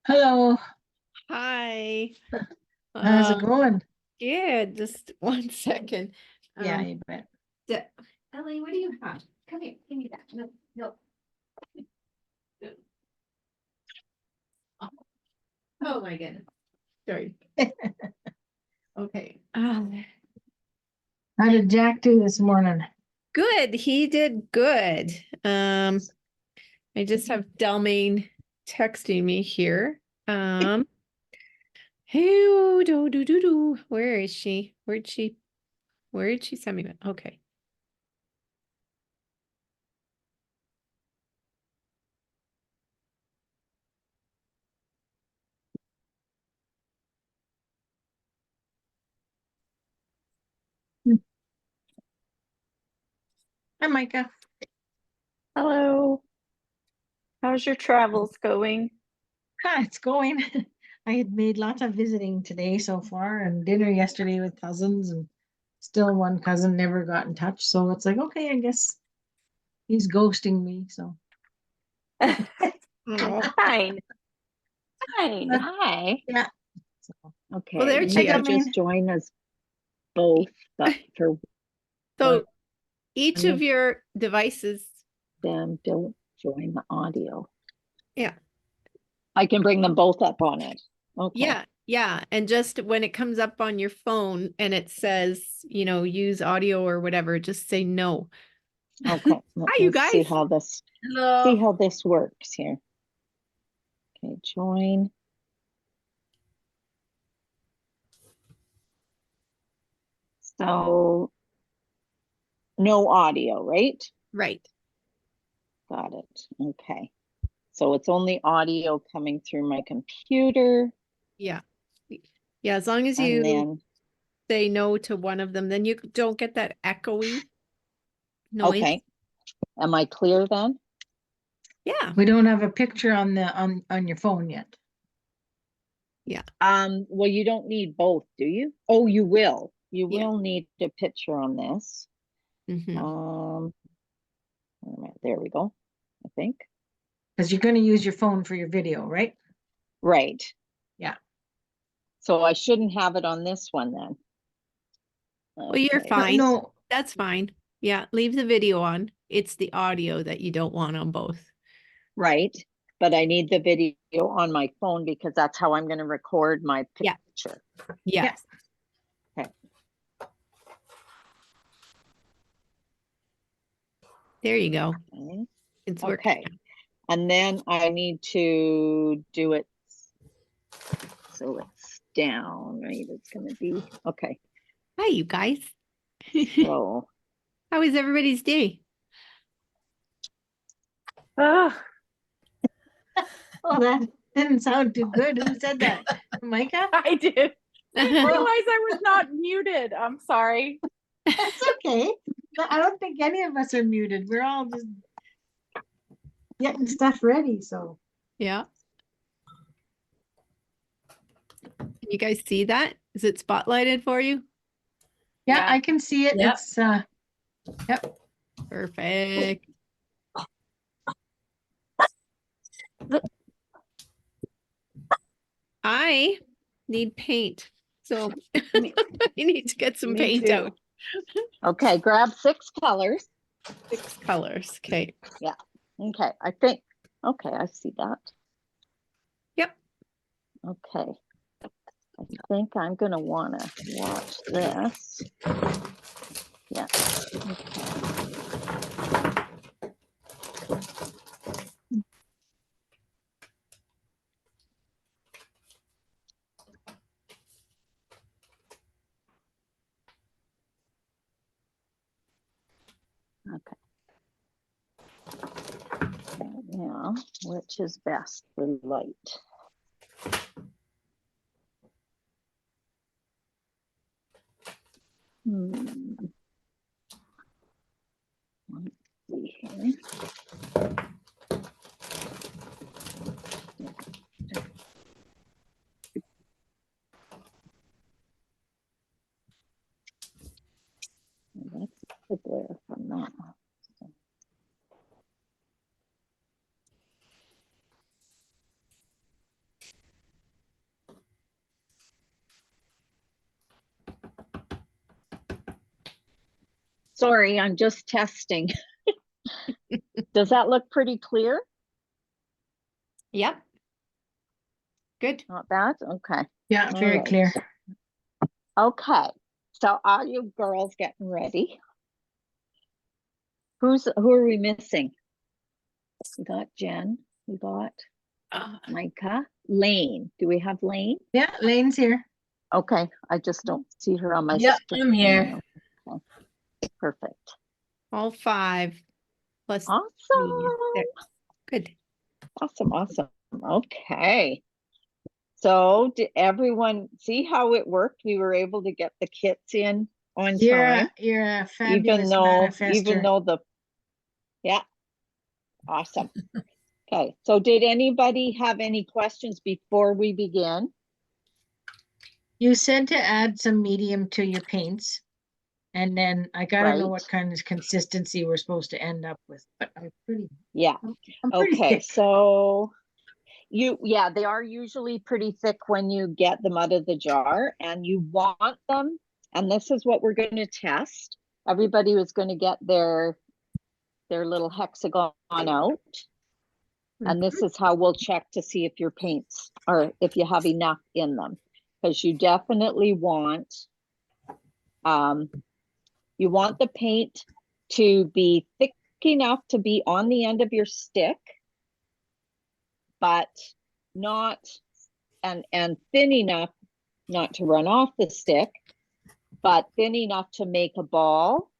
Hello, Hi. how's it going? Good. Just 1 second. Yeah, you bet. Ellie, what do you have? Come here. Give me that. No, no. Oh my goodness. Sorry. Okay. How did Jack do this morning? Good. He did good. I just have Dalmane texting me here. Hey, do. Where is she? Where did she send me that? Okay. Hi, Micah. Hello. How's your travels going? It's going. I had made lots of visiting today so far and dinner yesterday with cousins, and still one cousin never got in touch. So it's like, okay, I guess he's ghosting me. So Oh. Fine. Fine. But, Hi. yeah. So, Okay. Well, there You she can is. just join us both, but for So each one of of your devices, them, don't join the audio. yeah, I can bring them both up on it. Okay. yeah. And just when it comes up on your phone and it says, use audio or whatever, just say no. Okay. Let Hi, me you guys. see how this works here. Okay, join. So no audio, right? Right. Got it. Okay. So it's only audio coming through my computer, Yeah. Yeah. As long as and you then say no to one of them, then you don't get that echoey noise. okay. Am I clear then? Yeah. we don't have a picture on the on your phone yet. Yeah. Well, you don't need both, do you? Oh, you will. You Yeah. will need a picture on this. Mhm. Wait a minute, there we go. I think. Because you're going to use your phone for your video, right? Right. Yeah. So I shouldn't have it on this one then. Well, you're Okay. fine. No, That's fine. Yeah. Leave the video on. It's the audio that you don't want on both. Right. But I need the video on my phone because that's how I'm going to record my Yeah. picture. Yes. Okay. There you go. Okay. It's working. Okay. And then I need to do it so it's down, right? It's going to be, okay. Hi, you guys. So, How was everybody's day? oh, that didn't sound too good. Who said that? Micah? I did. I didn't realize I was not muted. I'm sorry. That's okay. I don't think any of us are muted. We're all just getting stuff ready. So Yeah. Can you guys see that? Is it spotlighted for you? yeah, I can see it. Yep. It's yep. Perfect. I need paint. So I need to get some paint out. Okay, grab 6 colors. 6 colors. Okay. Yeah. Okay, I think. Okay, I see that. Yep. Okay. I think I'm going to want to watch this. Yeah. Okay. Now, which is best for light? Let's see here. That's the glare from that. Sorry, I'm just testing. Does that look pretty clear? Yep. Good. Not bad? Okay. Yeah, All very right. clear. Okay. So are you girls getting ready? Who are we missing? We got Jen. We got Micah. Lane. Do we have Lane? Yeah, Lane's here. Okay. I just don't see her on my Yep, screen. I'm here. Okay. Perfect. All 5 plus 3 is Awesome. 6. Good. Awesome. Awesome. Okay. So did everyone see how it worked? We were able to get the kits in on time, You're a fabulous even manifester. though yeah, awesome. Okay, so did anybody have any questions before we begin? You said to add some medium to your paints. And then I gotta know Right. what kind of consistency we're supposed to end up with, but I'm pretty, Yeah. I'm pretty Okay, thick. so yeah, they are usually pretty thick when you get them out of the jar, and you want them, and this is what we're going to test. Everybody was going to get their little hexagon out, and this is how we'll check to see if your paints or if you have enough in them, because you definitely want you want the paint to be thick enough to be on the end of your stick, but not and thin enough not to run off the stick, but thin enough to make a ball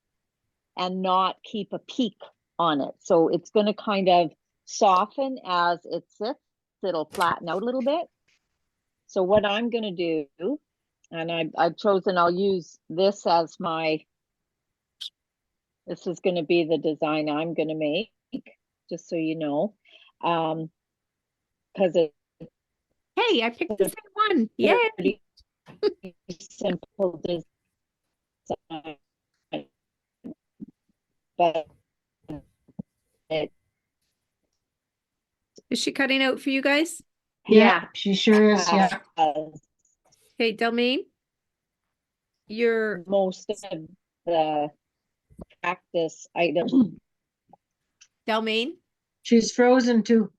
and not keep a peak on it. So it's going to kind of soften as it sits. It'll flatten out a little bit. So what I'm going to do, and I've chosen, I'll use this as this is going to be the design I'm going to make, just so you know, because it's Hey, I picked the same one. Yay. pretty simple design, but it, Is she cutting out for you guys? Yeah, she sure is, yeah. Okay, Dalmane, you're most of the practice items. Dalmane. She's frozen too.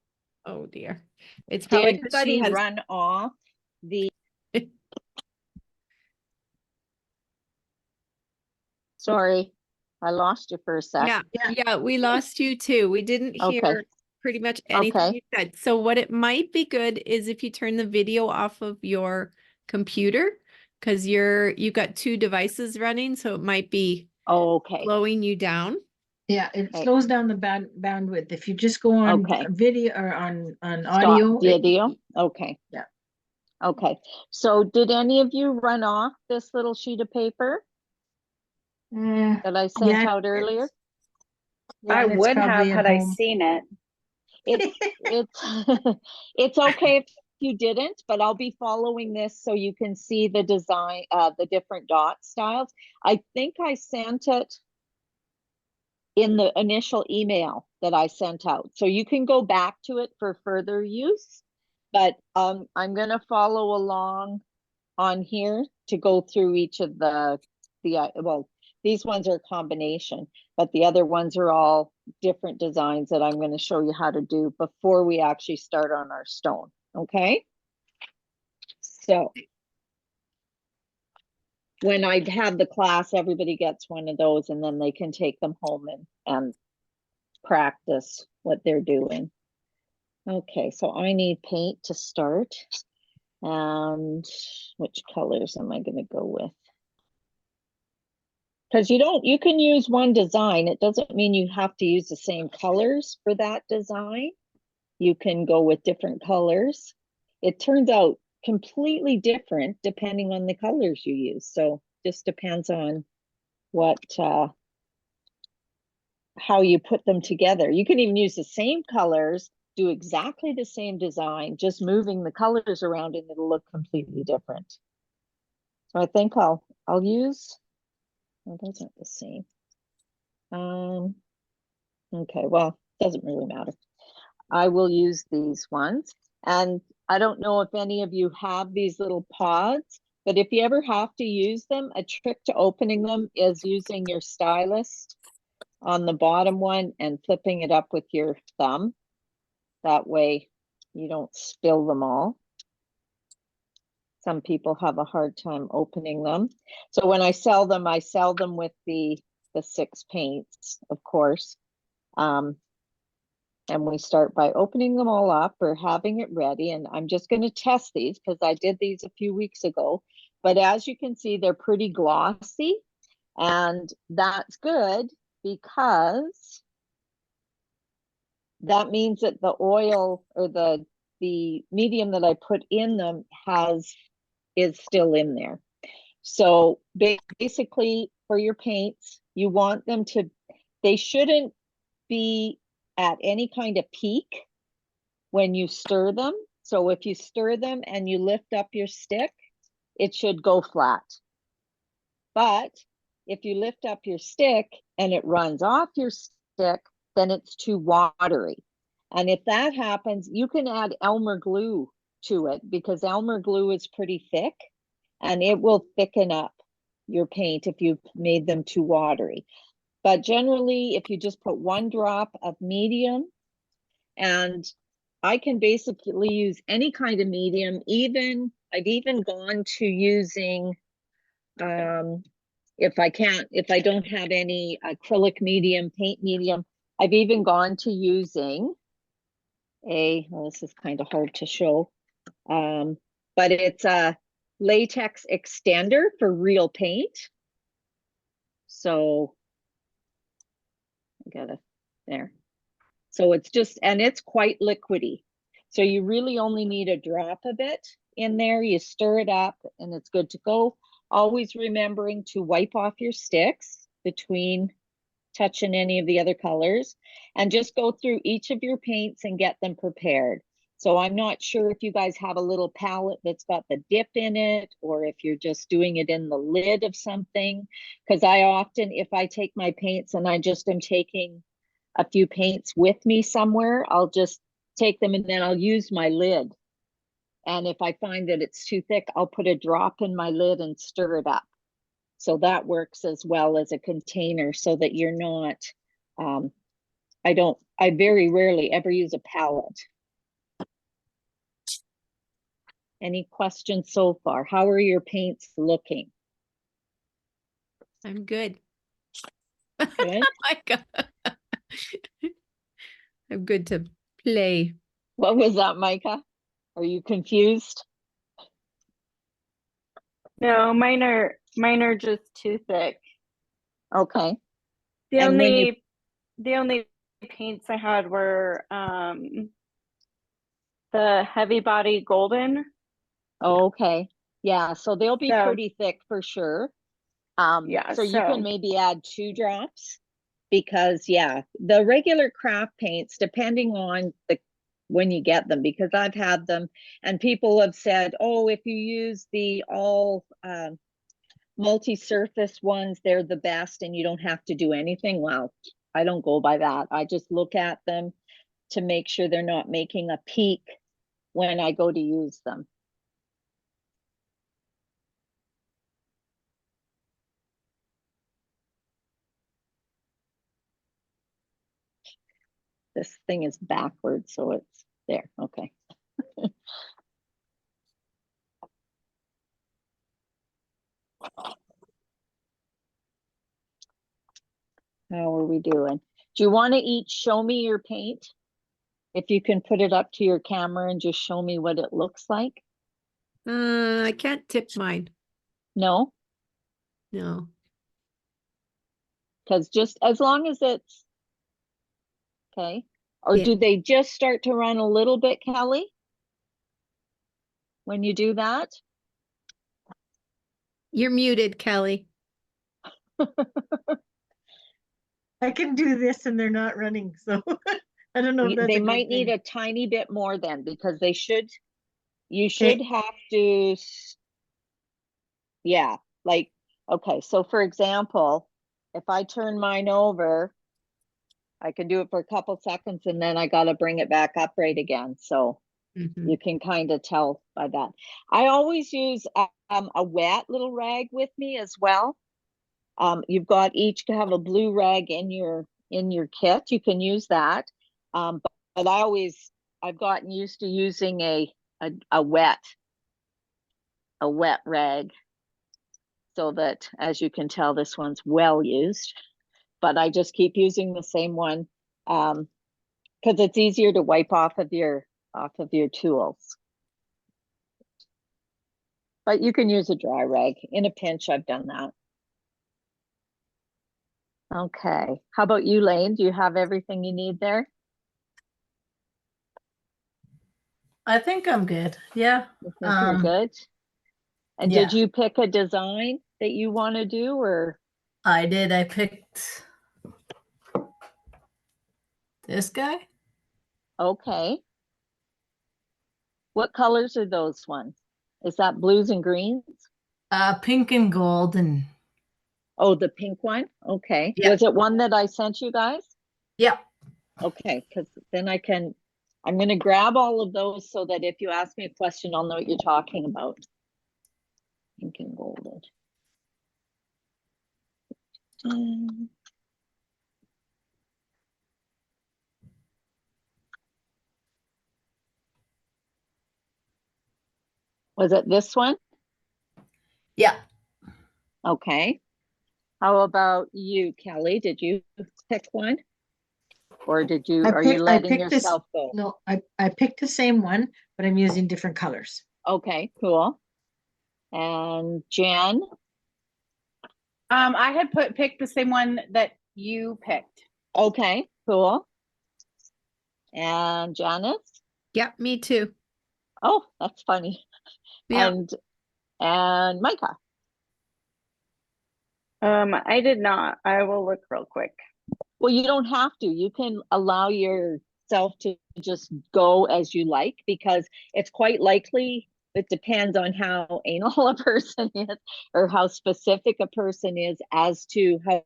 Oh dear. It's Did probably 'cause she everybody has run off the? Sorry, I lost you for a sec. Yeah, we lost you too. We didn't Okay. hear pretty much anything Okay. you said. So what it might be good is if you turn the video off of your computer, because you've got 2 devices running, so it might be Okay. slowing you down. Yeah, it Okay. slows down the bandwidth. If you just go on Okay. video or on Stop audio. video. Okay. Yeah. Okay. So did any of you run off this little sheet of paper that I sent yeah, out earlier? I it's would have probably at had I home. seen it. It's it's okay if you didn't, but I'll be following this so you can see the design, the different dot styles. I think I sent it in the initial email that I sent out, so you can go back to it for further use. But I'm going to follow along on here to go through each of the well, these ones are a combination, but the other ones are all different designs that I'm going to show you how to do before we actually start on our stone. Okay. So when I have the class, everybody gets one of those, and then they can take them home and practice what they're doing. Okay, so I need paint to start. And which colors am I going to go with? Because you can use one design. It doesn't mean you have to use the same colors for that design. You can go with different colors. It turns out completely different depending on the colors you use. So just depends on what how you put them together. You can even use the same colors, do exactly the same design, just moving the colors around and it'll look completely different. So I think I'll use, well, those aren't the same. Okay, well, doesn't really matter. I will use these ones. And I don't know if any of you have these little pods, But if you ever have to use them, a trick to opening them is using your stylus on the bottom one and flipping it up with your thumb. That way you don't spill them all. Some people have a hard time opening them. So when I sell them with the 6 paints, of course. And we start by opening them all up or having it ready. And I'm just going to test these because I did these a few weeks ago. But as you can see, they're pretty glossy. And that's good because that means that the oil or the medium that I put in them is still in there. So basically for your paints, you want them to, they shouldn't be at any kind of peak when you stir them. So if you stir them and you lift up your stick, it should go flat. But if you lift up your stick and it runs off your stick, then it's too watery. And if that happens, you can add Elmer glue to it because Elmer glue is pretty thick and it will thicken up your paint if you've made them too watery. But generally, if you just put 1 drop of medium, and I can basically use any kind of medium, I've even gone to using, if I don't have any acrylic medium, paint medium, I've even gone to using well, this is kind of hard to show, but it's a latex extender for real paint. So I got it there. So it's just, and it's quite liquidy. So you really only need a drop of it in there. You stir it up and it's good to go. Always remembering to wipe off your sticks between touching any of the other colors, and just go through each of your paints and get them prepared. So I'm not sure if you guys have a little palette that's got the dip in it, or if you're just doing it in the lid of something. Because I often, if I take my paints and I just am taking a few paints with me somewhere, I'll just take them and then I'll use my lid. And if I find that it's too thick, I'll put a drop in my lid and stir it up. So that works as well as a container so that you're not, I very rarely ever use a palette. Any questions so far? How are your paints looking? I'm good. Good. My God. I'm good to play. What was that, Micah? Are you confused? No, mine are just too thick. Okay. The And when only the only paints I had were the heavy body golden. Okay. Yeah, so they'll be So- pretty thick for sure. Yeah, So you can maybe add 2 drops because yeah, the regular craft paints, depending on when you get them, because I've had them and people have said, oh, if you use the all multi-surface ones, they're the best and you don't have to do anything. Well, I don't go by that. I just look at them to make sure they're not making a peak when I go to use them. This thing is backwards, so it's there. Okay. How are we doing? Do you want to each show me your paint? If you can put it up to your camera and just show me what it looks like. I can't tip mine. No, No. because just as long as it's okay. Or Yeah. do they just start to run a little bit, Kelly? When you do that? You're muted, Kelly. I can do this and they're not running, so I don't know if that's They a good might need thing. a tiny bit more then, because you Okay. should have to, yeah, like, okay, so for example, if I turn mine over, I can do it for a couple seconds and then I gotta bring it back up right again, so. Mhm. You can kind of tell by that. I always use a wet little rag with me as well. You've got each to have a blue rag in your kit. You can use that. But I've gotten used to using a wet rag, so that, as you can tell, this one's well used. But I just keep using the same one because it's easier to wipe off of your tools. But you can use a dry rag. In a pinch, I've done that. Okay. How about you, Lane? Do you have everything you need there? I think I'm good. Yeah. You think you're good? And yeah. did you pick a design that you want to do, or? I did. I picked this guy. Okay. What colors are those ones? Is that blues and greens? Pink and gold and Oh, the pink one? Okay. Yeah. Was it one that I sent you guys? yeah. Okay, because then I'm going to grab all of those so that if you ask me a question, I'll know what you're talking about. Pink and golden. Was it this one? Yeah. Okay. How about you, Kelly? Did you pick one? Or are you letting yourself go? No, I picked the same one, but I'm using different colors. Okay, cool. And Jen? I had picked the same one that you picked. Okay, cool. And Janice? Yeah, me too. Oh, that's funny. Yeah. And Micah? I did not. I will look real quick. Well, you don't have to. You can allow yourself to just go as you like, because it's quite likely, it depends on how anal a person is or how specific a person is as to how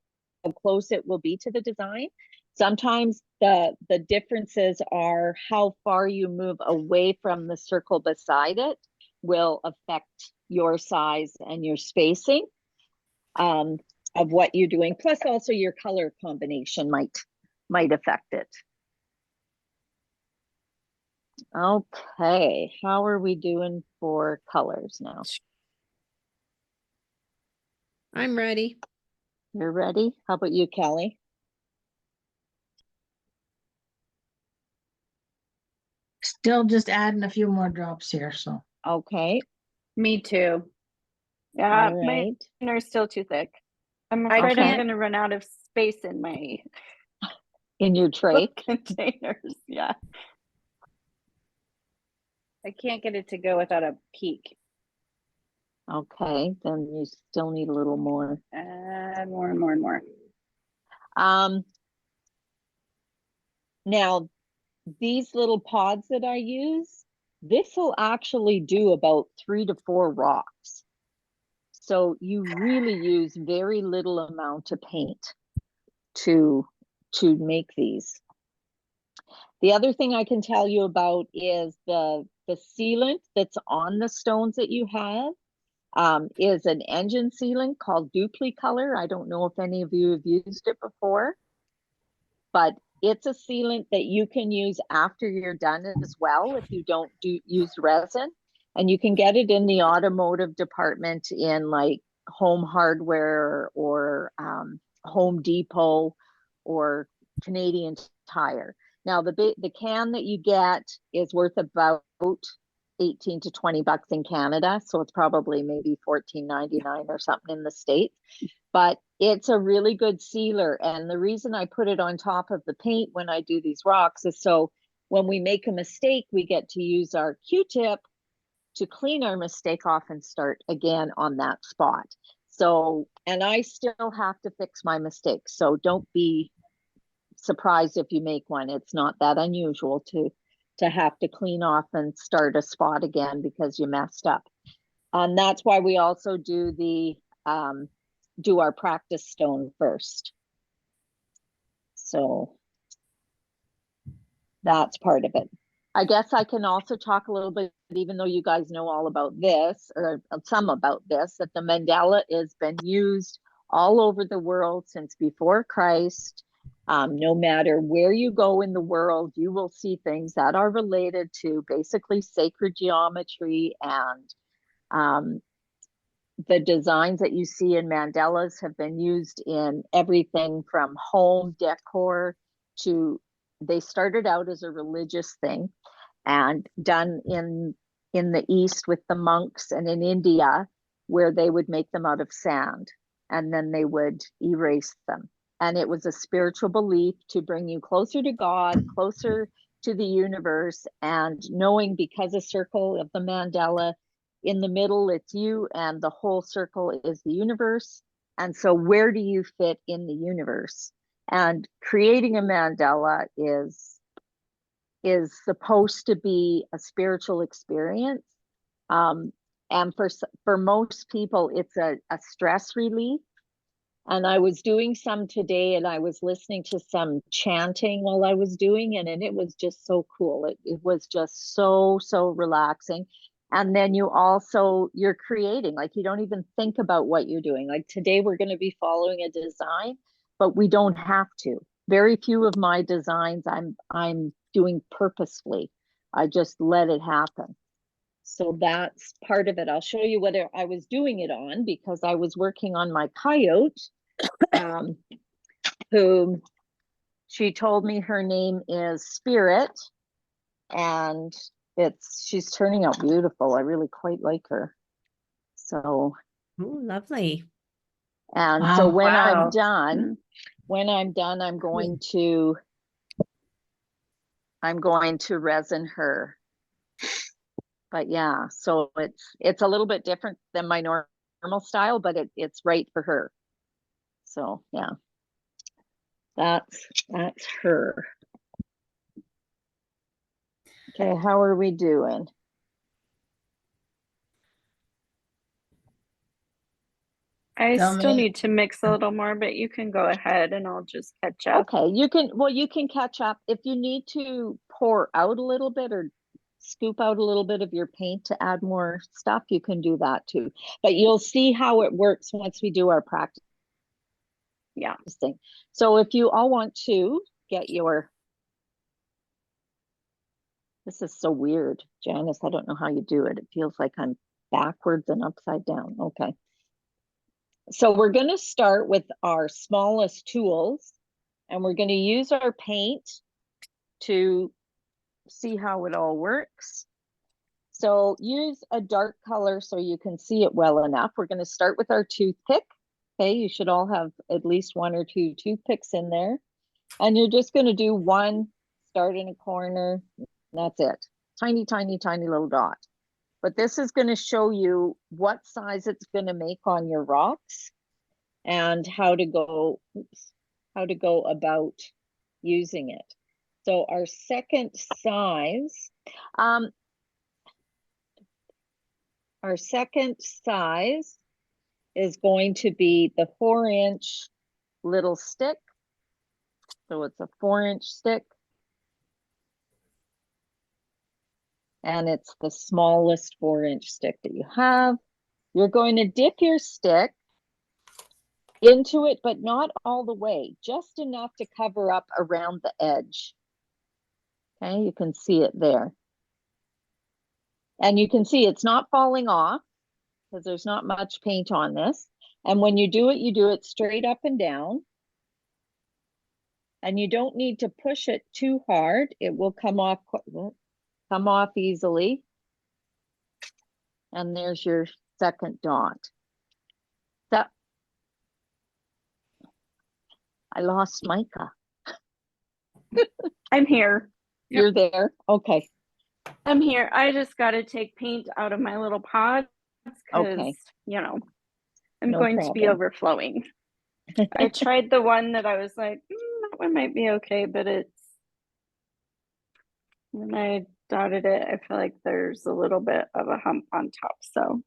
close it will be to the design. Sometimes the differences are how far you move away from the circle beside it will affect your size and your spacing of what you're doing. Plus also your color combination might affect it. Okay, how are we doing for colors now? I'm ready. You're ready? How about you, Kelly? Still just adding a few more drops here, so. Okay, Me too. Yeah, all right. mine are still too thick. I'm afraid Okay. I'm going to run out of space in my In your tray. containers. Yeah. I can't get it to go without a peak. Okay, then you still need a little more. Add more and more and more. Now these little pods that I use, this will actually do about 3 to 4 rocks. So you really use very little amount of paint to make these. The other thing I can tell you about is the sealant that's on the stones that you have is an engine sealant called Duplicolor. I don't know if any of you have used it before, but it's a sealant that you can use after you're done as well if you don't use resin. And you can get it in the automotive department in like Home Hardware or Home Depot or Canadian Tire. Now the can that you get is worth about 18 to 20 bucks in Canada, so it's probably maybe $14.99 or something in the States. But it's a really good sealer, and the reason I put it on top of the paint when I do these rocks is so when we make a mistake, we get to use our Q-tip to clean our mistake off and start again on that spot. So, and I still have to fix my mistakes, so don't be surprised if you make one. It's not that unusual to have to clean off and start a spot again because you messed up. That's why we also do our practice stone first. So that's part of it. I guess I can also talk a little bit, even though you guys know all about this, or some about this, that the mandala has been used all over the world since before Christ. No matter where you go in the world, you will see things that are related to basically sacred geometry, and the designs that you see in mandalas have been used in everything from home decor to, they started out as a religious thing and done in the East with the monks, and in India where they would make them out of sand and then they would erase them. And it was a spiritual belief to bring you closer to God, closer to the universe, and knowing because a circle of the mandala, in the middle it's you and the whole circle is the universe. And so where do you fit in the universe? And creating a mandala is supposed to be a spiritual experience. And for most people, it's a stress relief. And I was doing some today, and I was listening to some chanting while I was doing it, and it was just so cool. It was just so relaxing. And then you're creating, like, you don't even think about what you're doing. Like today we're going to be following a design, but we don't have to. Very few of my designs I'm doing purposefully. I just let it happen. So that's part of it. I'll show you what I was doing it on, because I was working on my coyote, who she told me her name is Spirit, and she's turning out beautiful. I really quite like her. So, Oh, lovely. and Wow. so when Wow. I'm done, I'm going to resin her. But yeah, so it's a little bit different than my normal style, but it's right for her. So yeah, that's her. Okay, how are we doing? I still Dalmane. need to mix a little more, but you can go ahead and I'll just catch up. Okay, you can catch up. If you need to pour out a little bit or scoop out a little bit of your paint to add more stuff, you can do that too. But you'll see how it works once we do our practice. Yeah. Thing. So if you all want to get this is so weird, Janice. I don't know how you do it. It feels like I'm backwards and upside down. Okay. So we're going to start with our smallest tools, and we're going to use our paint to see how it all works. So use a dark color so you can see it well enough. We're going to start with our toothpick. Okay, you should all have at least 1 or 2 toothpicks in there. And you're just going to do one, start in a corner. That's it. Tiny, tiny, tiny little dot. But this is going to show you what size it's going to make on your rocks and how to go about using it. So our second size, is going to be the 4-inch little stick. So it's a 4-inch stick. And it's the smallest 4-inch stick that you have. You're going to dip your stick into it, but not all the way, just enough to cover up around the edge. Okay, you can see it there. And you can see it's not falling off because there's not much paint on this. And when you do it straight up and down. And you don't need to push it too hard. It will come off easily. And there's your second dot. So I lost Micah. I'm here. You're there? Okay. I'm here. I just got to take paint out of my little pods because, Okay. I'm No going to be problem. overflowing. I tried the one that I was like, that one might be okay, but when I dotted it, I feel like there's a little bit of a hump on top. So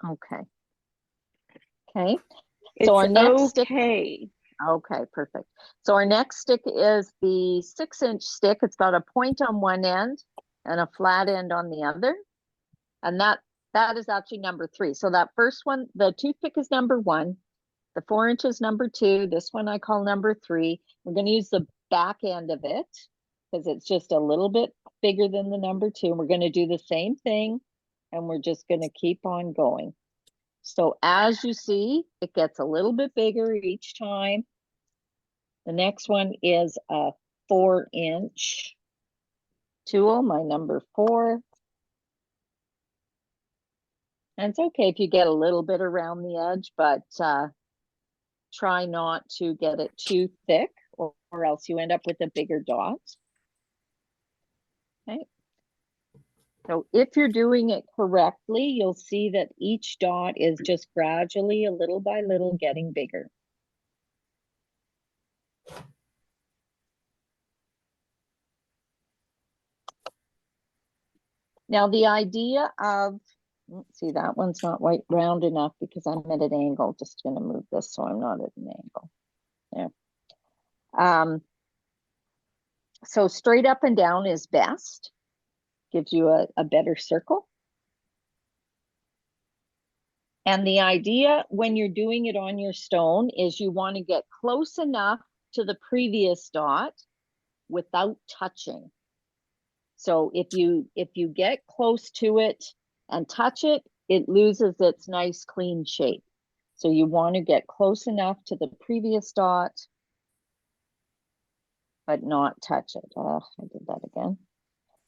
Okay. Okay. it's So our next stick. okay. Okay, perfect. So our next stick is the 6-inch stick. It's got a point on one end and a flat end on the other. And that is actually number 3. So that first one, the toothpick is number 1. The 4 inches number 2. This one I call number 3. We're going to use the back end of it because it's just a little bit bigger than the number 2. And we're going to do the same thing, and we're just going to keep on going. So as you see, it gets a little bit bigger each time. The next one is a 4-inch tool, my number 4. And it's okay if you get a little bit around the edge, but try not to get it too thick, or else you end up with a bigger dot. Okay. So if you're doing it correctly, you'll see that each dot is just gradually, a little by little, getting bigger. Now the idea of, let's see, that one's not quite round enough because I'm at an angle. Just going to move this so I'm not at an angle. There. So straight up and down is best. Gives you a better circle. And the idea when you're doing it on your stone is you want to get close enough to the previous dot without touching. So if you get close to it and touch it, it loses its nice clean shape. So you want to get close enough to the previous dot, but not touch it. Oh, I did that again.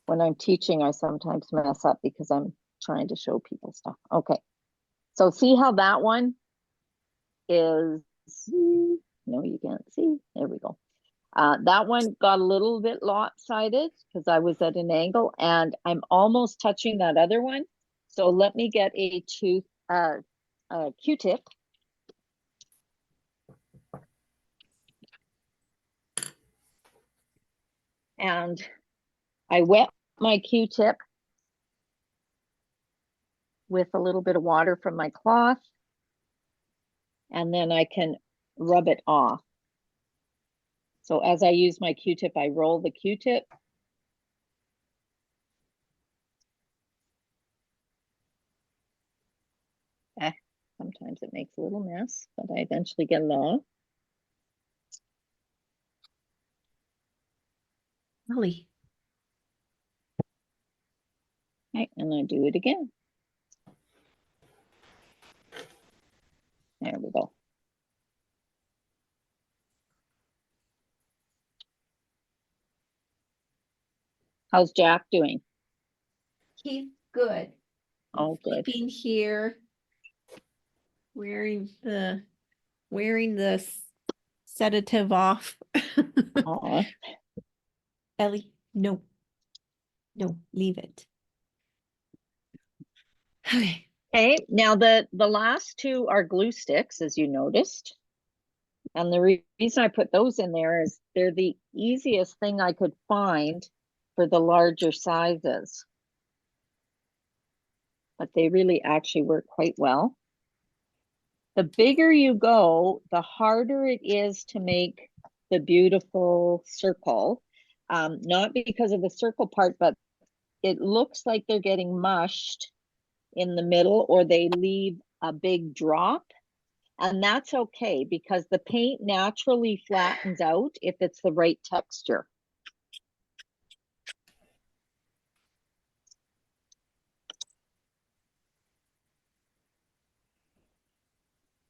When I'm teaching, I sometimes mess up because I'm trying to show people stuff. Okay. So see how that one is, no, you can't see. There we go. That one got a little bit lopsided because I was at an angle, and I'm almost touching that other one. So let me get a Q-tip. And I wet my Q-tip with a little bit of water from my cloth, and then I can rub it off. So as I use my Q-tip, I roll the Q-tip. Sometimes it makes a little mess, but I eventually get it off. Really? Okay, and I do it again. There we go. How's Jack doing? He's good. Oh, good. Sleeping here, wearing the sedative off. Aw. Ellie, no, leave it. Okay. Okay, now the last 2 are glue sticks, as you noticed. And the reason I put those in there is they're the easiest thing I could find for the larger sizes. But they really actually work quite well. The bigger you go, the harder it is to make the beautiful circle. Not because of the circle part, but it looks like they're getting mushed in the middle, or they leave a big drop. And that's okay because the paint naturally flattens out if it's the right texture.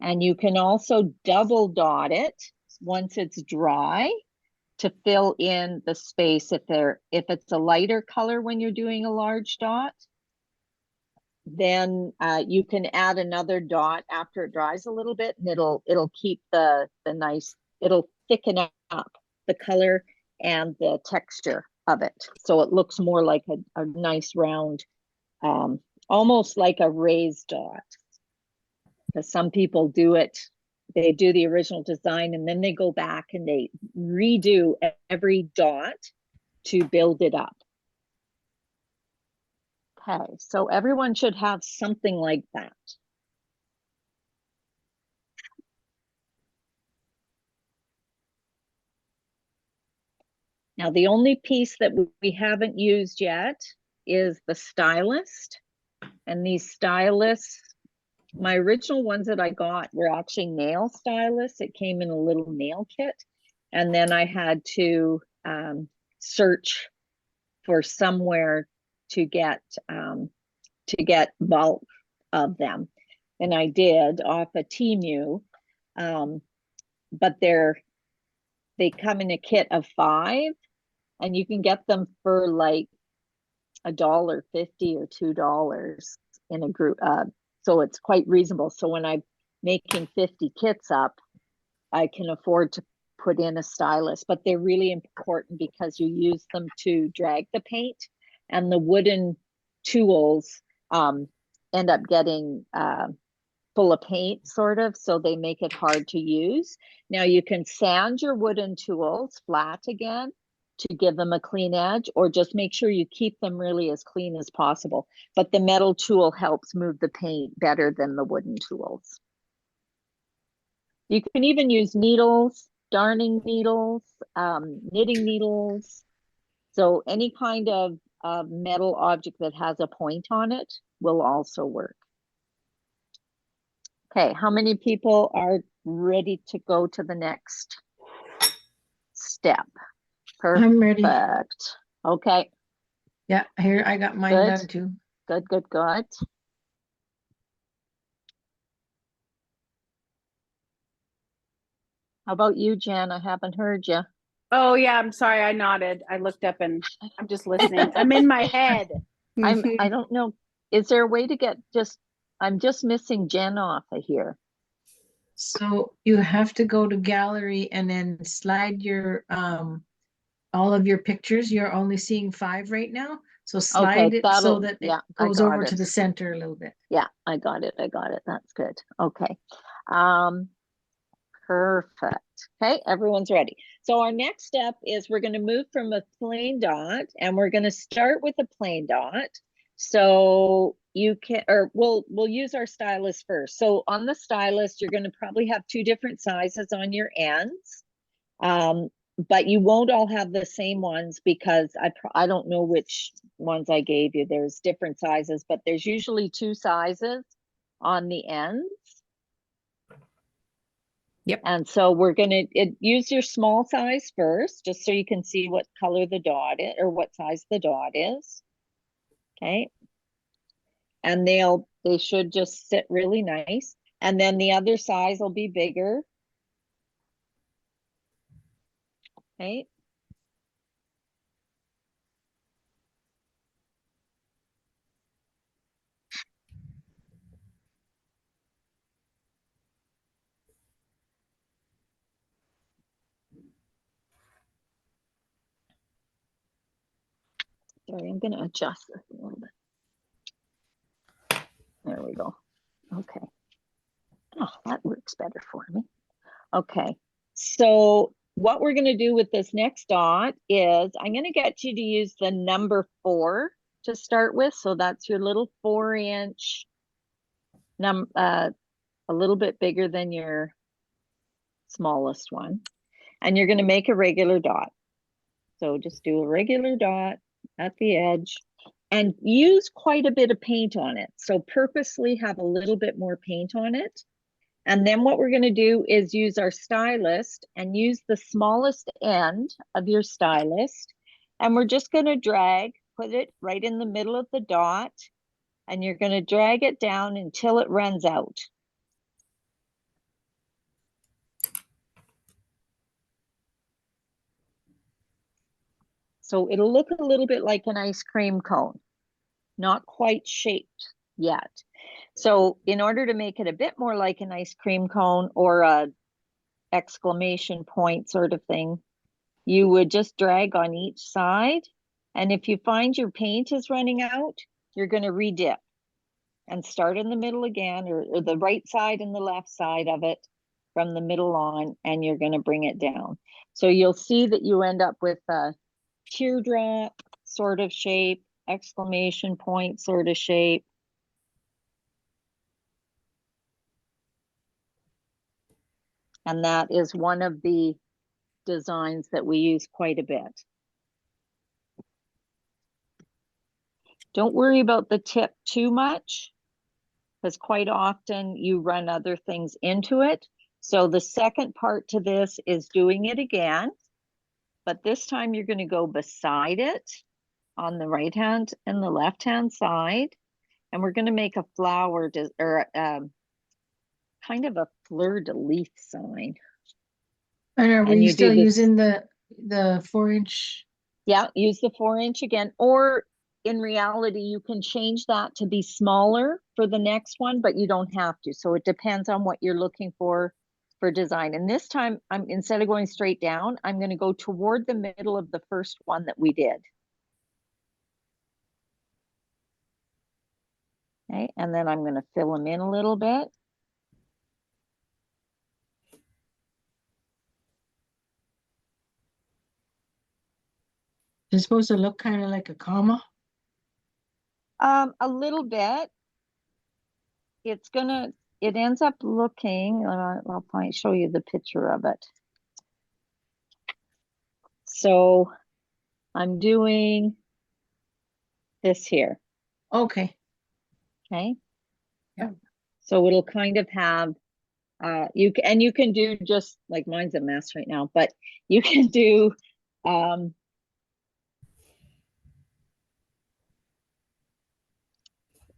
And you can also double dot it once it's dry to fill in the space if it's a lighter color when you're doing a large dot. Then you can add another dot after it dries a little bit, and it'll keep the nice, it'll thicken up the color and the texture of it, so it looks more like a nice round, almost like a raised dot. Because some people do it, they do the original design and then they go back and they redo every dot to build it up. Okay, so everyone should have something like that. Now, the only piece that we haven't used yet is the stylist. And these stylists, my original ones that I got were actually nail stylists. It came in a little nail kit. And then I had to search for somewhere to get bulk of them. And I did off a Temu, but they come in a kit of 5, and you can get them for like $1.50 or $2 in a group. So it's quite reasonable. So when I'm making 50 kits up, I can afford to put in a stylist, but they're really important because you use them to drag the paint, and the wooden tools end up getting full of paint, sort of, so they make it hard to use. Now you can sand your wooden tools flat again to give them a clean edge, or just make sure you keep them really as clean as possible. But the metal tool helps move the paint better than the wooden tools. You can even use needles, darning needles, knitting needles. So any kind of metal object that has a point on it will also work. Okay, how many people are ready to go to the next step? Perfect. I'm ready. Okay. Yeah, here I got mine Good. done too. Good, good, good. How about you, Jen? I haven't heard you. Oh yeah, I'm sorry. I nodded. I looked up and I'm just listening. I'm in my head. I don't know. Is there a way to get I'm just missing Jen off of here. So you have to go to gallery and then slide your all of your pictures. You're only seeing 5 right now. So slide it so that it goes over to the center a little bit. Yeah, I got it. I got it. That's good. Okay. Perfect. Okay, everyone's ready. So our next step is we're going to move from a plain dot, and we're going to start with a plain dot. So you can, or we'll use our stylus first. So on the stylus, you're going to probably have 2 different sizes on your ends. But you won't all have the same ones, because I don't know which ones I gave you. There's different sizes, but there's usually 2 sizes on the ends. Yep. And so we're going to use your small size first, just so you can see what color the dot is, or what size the dot is. Okay. And they should just sit really nice. And then the other size will be bigger. Okay. Sorry, I'm going to adjust this a little bit. There we go. Okay. Oh, that works better for me. Okay. So what we're going to do with this next dot is I'm going to get you to use the number 4 to start with. So that's your little 4-inch a little bit bigger than your smallest one. And you're going to make a regular dot. So just do a regular dot at the edge and use quite a bit of paint on it. So purposely have a little bit more paint on it. And then what we're going to do is use our stylist and use the smallest end of your stylist. And we're just going to put it right in the middle of the dot. And you're going to drag it down until it runs out. So it'll look a little bit like an ice cream cone, not quite shaped yet. So in order to make it a bit more like an ice cream cone or a exclamation point sort of thing, you would just drag on each side. And if you find your paint is running out, you're going to redip and start in the middle again, or the right side and the left side of it from the middle on, and you're going to bring it down. So you'll see that you end up with a teardrop sort of shape, exclamation point sort of shape. And that is one of the designs that we use quite a bit. Don't worry about the tip too much, because quite often you run other things into it. So the second part to this is doing it again, but this time you're going to go beside it on the right hand and the left hand side. And we're going to make a flower or kind of a fleur-de-lis sign. And are And we you do still this- using the 4-inch? Yeah, use the 4-inch again, or in reality, you can change that to be smaller for the next one, but you don't have to. So it depends on what you're looking for design. And this time, instead of going straight down, I'm going to go toward the middle of the first one that we did. Okay, and then I'm going to fill them in a little bit. It's supposed to look kind of like a comma. A little bit. It ends up looking, I'll show you the picture of it. So I'm doing this here, Okay. okay? Yeah. So it'll kind of have, you can do just like mine's a mess right now, but you can do,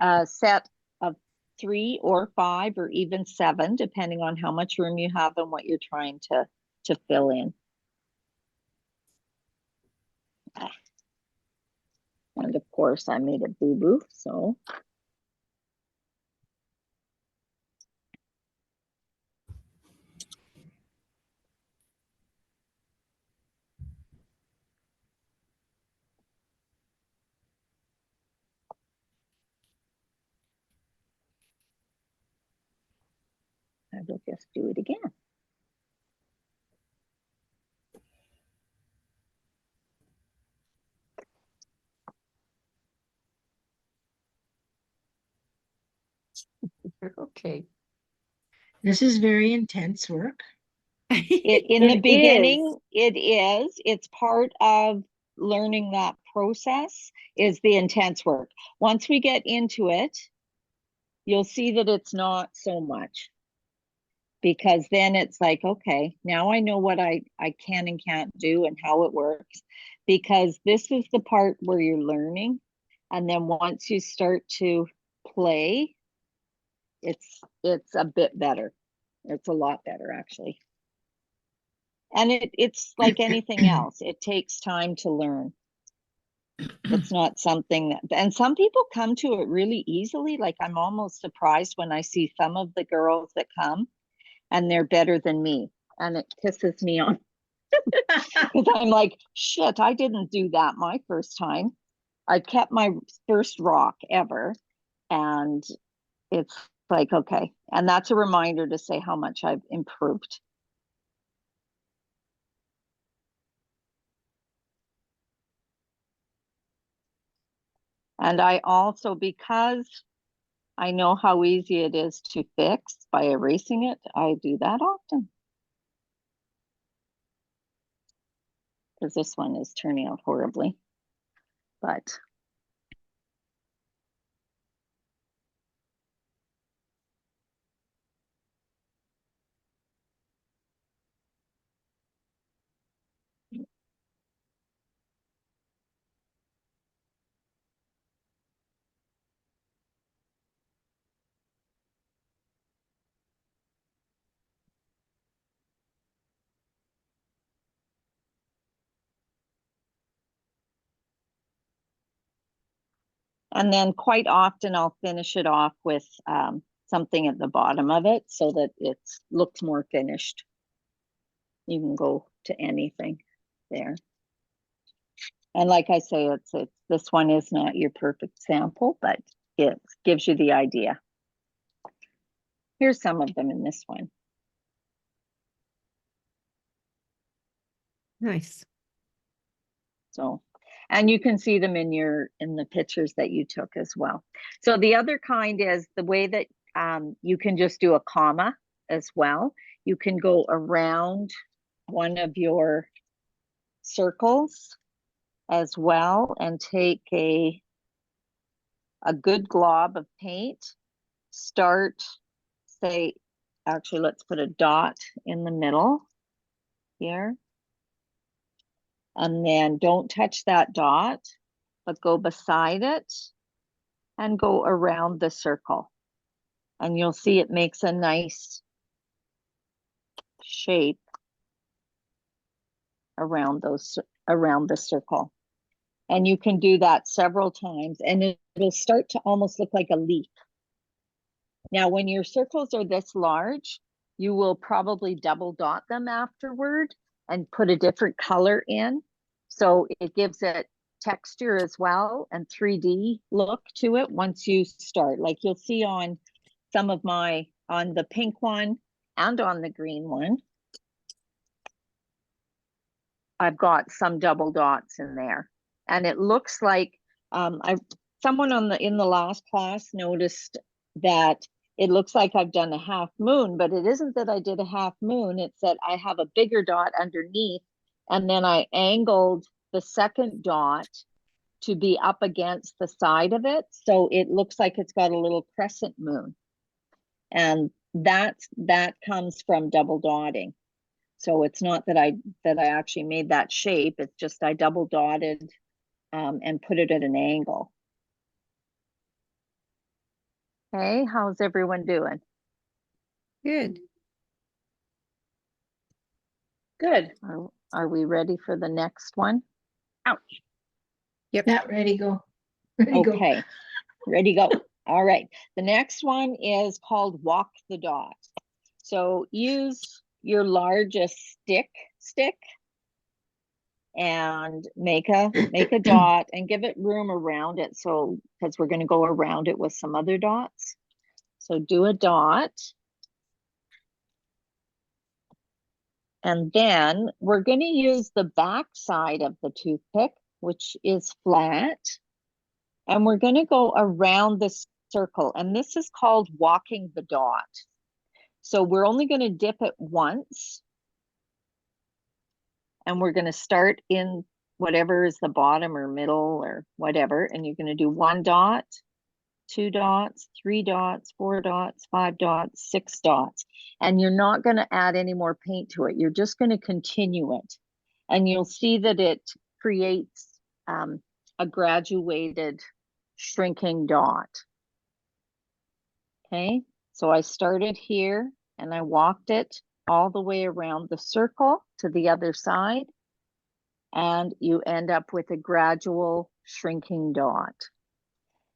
a set of 3 or 5 or even 7, depending on how much room you have and what you're trying to fill in. And of course I made a boo-boo, so. I will just do it again. Okay. This is very intense work. In the It beginning, it's part of learning that process is the intense work. Once we get into it, you'll see that it's not so much, because then it's like, okay, now I know what I can and can't do and how it works, because this is the part where you're learning. And then once you start to play, it's a bit better. It's a lot better, actually. And it's like anything else. It takes time to learn. It's not something that, and some people come to it really easily. Like I'm almost surprised when I see some of the girls that come and they're better than me. And it pisses me off. Because I'm like, shit, I didn't do that my first time. I kept my first rock ever. And it's like, okay. And that's a reminder to say how much I've improved. And I also, because I know how easy it is to fix by erasing it, I do that often. Because this one is turning out horribly. But and then quite often I'll finish it off with something at the bottom of it so that it looks more finished. You can go to anything there. And like I say, it's this one is not your perfect sample, but it gives you the idea. Here's some of them in this one. Nice. So, and you can see them in the pictures that you took as well. So the other kind is the way that you can just do a comma as well. You can go around one of your circles as well and take a a good glob of paint, start, say, actually, let's put a dot in the middle here. And then don't touch that dot, but go beside it and go around the circle. And you'll see it makes a nice shape around the circle. And you can do that several times and it'll start to almost look like a leaf. Now, when your circles are this large, you will probably double dot them afterward and put a different color in. So it gives it texture as well and 3D look to it once you start. Like you'll see on some of my, on the pink one and on the green one, I've got some double dots in there. And it looks like someone in the last class noticed that it looks like I've done a half moon, but it isn't that I did a half moon. It's that I have a bigger dot underneath and then I angled the second dot to be up against the side of it. So it looks like it's got a little crescent moon. And that comes from double dotting. So it's not that I actually made that shape. It's just I double dotted and put it at an angle. Okay, how's everyone doing? Good. Good. Are we ready for the next one? Ouch. Yep. Yeah, ready, go. Ready, go. Okay, ready, go. All right, the next one is called walk the dot. So use your largest stick and make a dot and give it room around it. So, because we're going to go around it with some other dots. So do a dot. And then we're going to use the back side of the toothpick, which is flat. And we're going to go around the circle. And this is called walking the dot. So we're only going to dip it once. And we're going to start in whatever is the bottom or middle or whatever. And you're going to do 1 dot, 2 dots, 3 dots, 4 dots, 5 dots, 6 dots. And you're not going to add any more paint to it. You're just going to continue it. And you'll see that it creates a graduated shrinking dot. Okay, so I started here and I walked it all the way around the circle to the other side. And you end up with a gradual shrinking dot.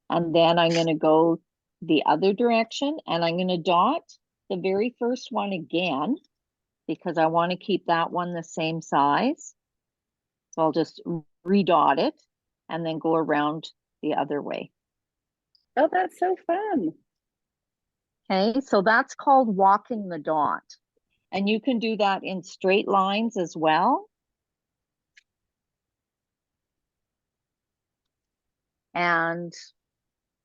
And then I'm going to go the other direction and I'm going to dot the very first one again because I want to keep that one the same size. So I'll just redot it and then go around the other way. Oh, that's so fun. Okay, so that's called walking the dot. And you can do that in straight lines as well. And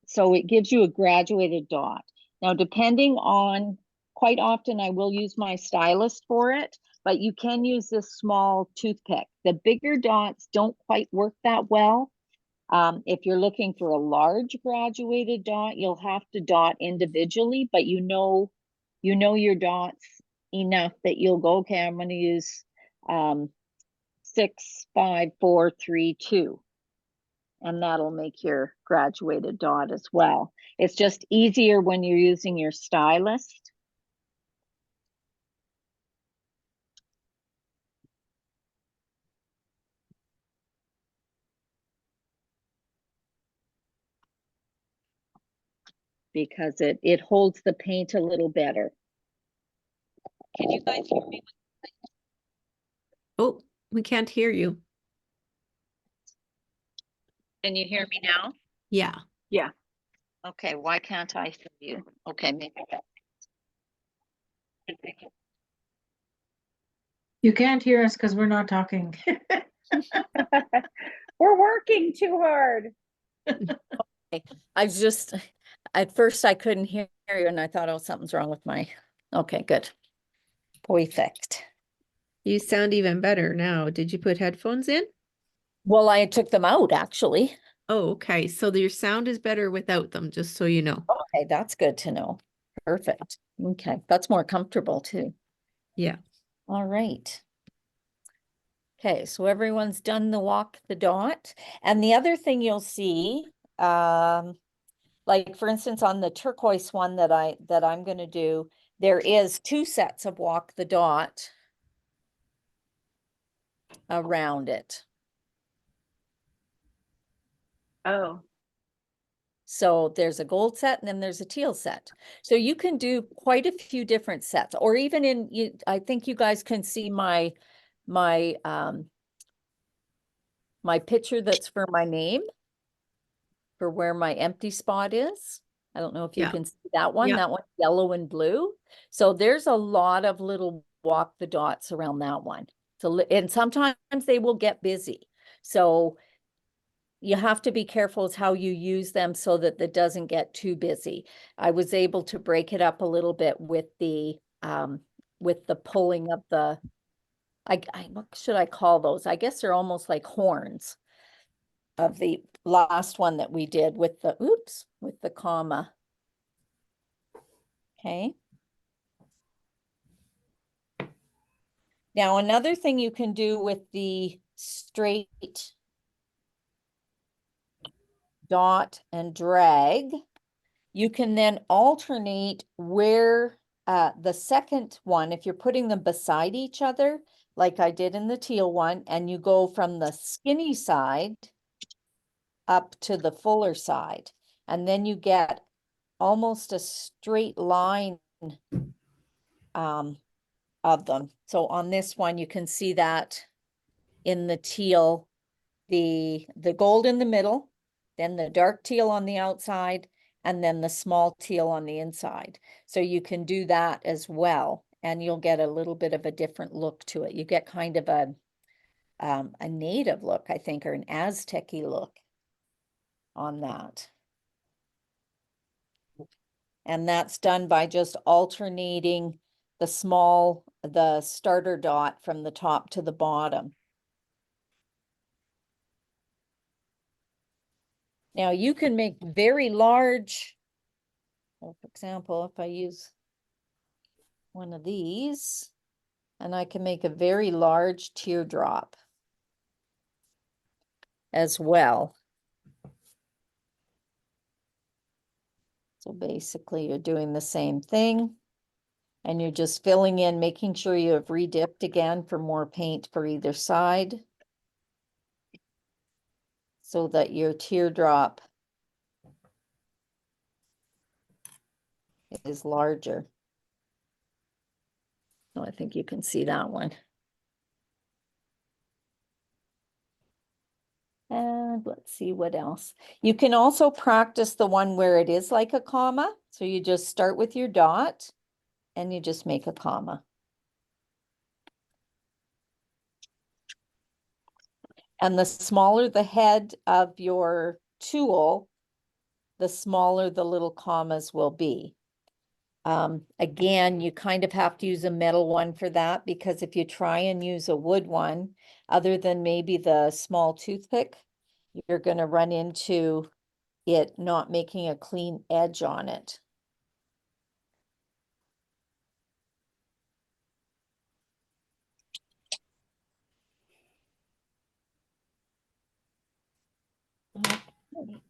so it gives you a graduated dot. Now, depending on, quite often I will use my stylus for it, but you can use this small toothpick. The bigger dots don't quite work that well. If you're looking for a large graduated dot, you'll have to dot individually, but you know your dots enough that you'll go, okay, I'm going to use 6, 5, 4, 3, 2. And that'll make your graduated dot as well. It's just easier when you're using your stylus. Because it holds the paint a little better. Can you guys hear me? Oh, we can't hear you. Can you hear me now? Yeah. Yeah. Okay, why can't I hear you? Okay, maybe. You can't hear us because we're not talking. We're working too hard. I just, at first I couldn't hear you and I thought, oh, something's wrong with my, okay, good. Perfect. You sound even better now. Did you put headphones in? Well, I took them out actually. Oh, okay. So your sound is better without them, just so you know. Okay, that's good to know. Perfect. Okay, that's more comfortable too. Yeah. All right. Okay, so everyone's done the walk the dot. And the other thing you'll see, like for instance, on the turquoise one that I'm going to do, there is 2 sets of walk the dot around it. Oh, So there's a gold set and then there's a teal set. So you can do quite a few different sets, or even I think you guys can see my my picture that's for my name, for where my empty spot is. I don't know if you Yeah. can see that one. Yeah. That one's yellow and blue. So there's a lot of little walk the dots around that one. So, and sometimes they will get busy. So you have to be careful as how you use them so that it doesn't get too busy. I was able to break it up a little bit with the pulling of the, what should I call those? I guess they're almost like horns of the last one that we did with the, oops, with the comma. Okay. Now, another thing you can do with the straight dot and drag, you can then alternate where the second one, if you're putting them beside each other, like I did in the teal one, and you go from the skinny side up to the fuller side, and then you get almost a straight line of them. So on this one, you can see that in the teal, the gold in the middle, then the dark teal on the outside, and then the small teal on the inside. So you can do that as well, and you'll get a little bit of a different look to it. You get kind of a native look, I think, or an Aztec-y look on that. And that's done by just alternating the starter dot from the top to the bottom. Now you can make very large, for example, if I use one of these, and I can make a very large teardrop as well. So basically you're doing the same thing, and you're just filling in, making sure you have redipped again for more paint for either side, so that your teardrop is larger. So I think you can see that one. And let's see what else. You can also practice the one where it is like a comma. So you just start with your dot and you just make a comma. And the smaller the head of your tool, the smaller the little commas will be. Again, you kind of have to use a metal one for that, because if you try and use a wood one, other than maybe the small toothpick, you're going to run into it not making a clean edge on it. Okay.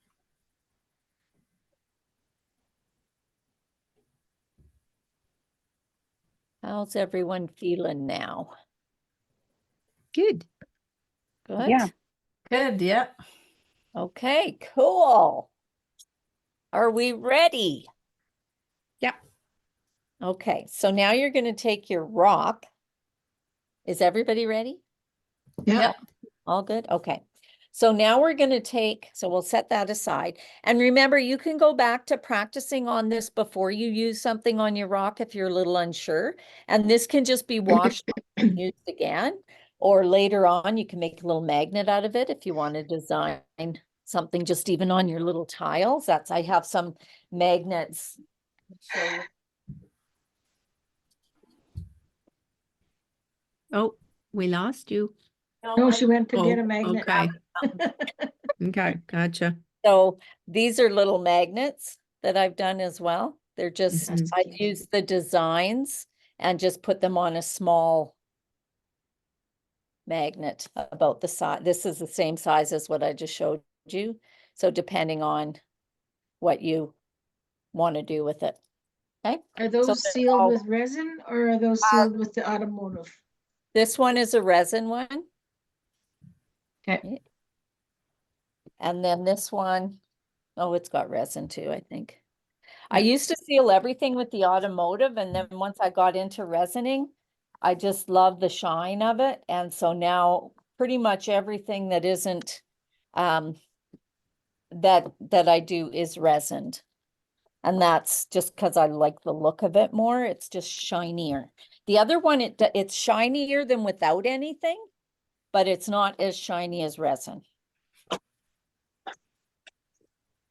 How's everyone feeling now? Good. Good? Yeah. Good, yeah. Okay, cool. Are we ready? Yeah. Okay, so now you're going to take your rock. Is everybody ready? Yeah. All good? Okay. So now we're going to take, so we'll set that aside. And remember, you can go back to practicing on this before you use something on your rock if you're a little unsure. And this can just be washed and used again. Or later on, you can make a little magnet out of it if you want to design something just even on your little tiles. I have some magnets. Show you. Oh, we lost you. No, she went to get Oh, a magnet. okay. Okay, gotcha. So these are little magnets that I've done as well. They're just, Mhm. I use the designs and just put them on a small magnet about the size. This is the same size as what I just showed you. So depending on what you want to do with it. Okay. Are So those sealed with resin or are those sealed with the automotive? this one is a resin one. Okay. And then this one, oh, it's got resin too, I think. I Yeah. used to seal everything with the automotive, and then once I got into resining, I just love the shine of it. And so now pretty much everything that isn't that I do is resined. And that's just because I like the look of it more. It's just shinier. The other one, it's shinier than without anything, but it's not as shiny as resin.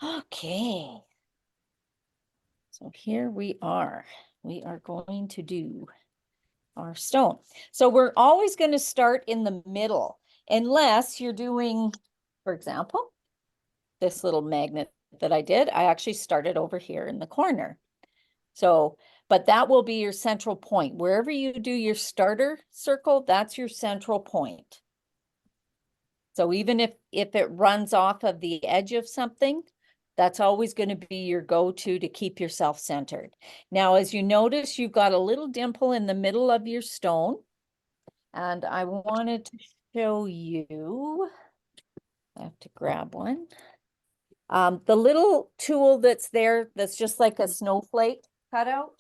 Okay. So here we are. We are going to do our stone. So we're always going to start in the middle, unless you're doing, for example, this little magnet that I did. I actually started over here in the corner. So, but that will be your central point. Wherever you do your starter circle, that's your central point. So even if it runs off of the edge of something, that's always going to be your go-to to keep yourself centered. Now, as you notice, you've got a little dimple in the middle of your stone. And I wanted to show you, I have to grab one. The little tool that's there, that's just like a snowflake cutout.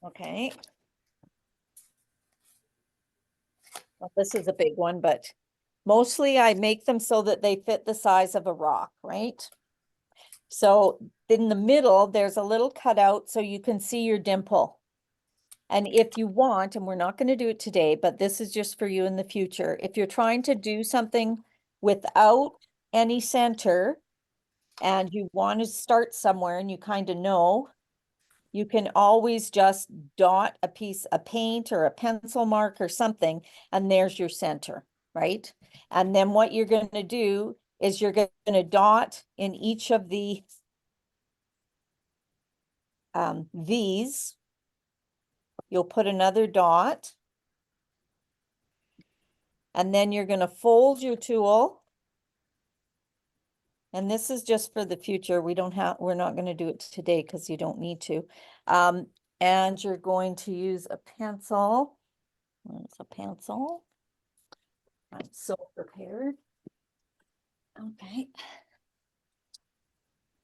Okay. Well, this is a big one, but mostly I make them so that they fit the size of a rock, right? So in the middle, there's a little cutout so you can see your dimple. And if you want, and we're not going to do it today, but this is just for you in the future. If you're trying to do something without any center and you want to start somewhere and you kind of know, you can always just dot a piece of paint or a pencil mark or something, and there's your center, right? And then what you're going to do is you're going to dot in each of the these. You'll put another dot. And then you're going to fold your tool. And this is just for the future. We're not going to do it today because you don't need to. And you're going to use a pencil. Where's a pencil? I'm so prepared. Okay.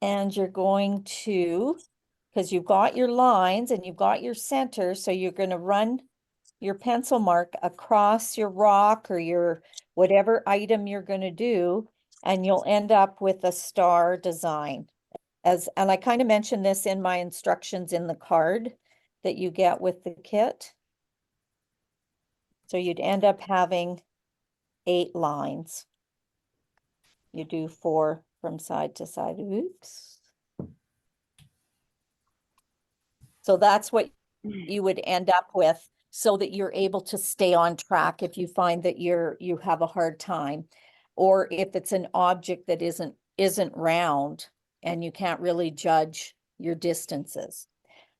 And you're going to, because you've got your lines and you've got your center, so you're going to run your pencil mark across your rock or your whatever item you're going to do, and you'll end up with a star design. And I kind of mentioned this in my instructions in the card that you get with the kit. So you'd end up having 8 lines. You do 4 from side to side. Oops. So that's what you would end up with, so that you're able to stay on track if you find that you have a hard time, or if it's an object that isn't round and you can't really judge your distances.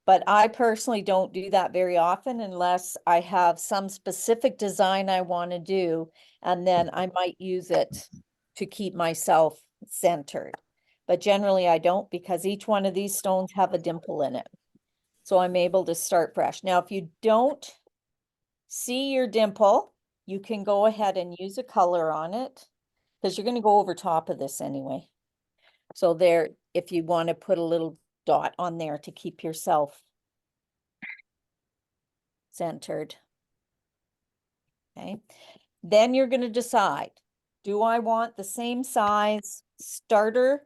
But I personally don't do that very often unless I have some specific design I want to do, and then I might use it to keep myself centered. But generally I don't, because each one of these stones have a dimple in it. So I'm able to start fresh. Now, if you don't see your dimple, you can go ahead and use a color on it, because you're going to go over top of this anyway. So there, if you want to put a little dot on there to keep yourself centered. Okay. Then you're going to decide, do I want the same size starter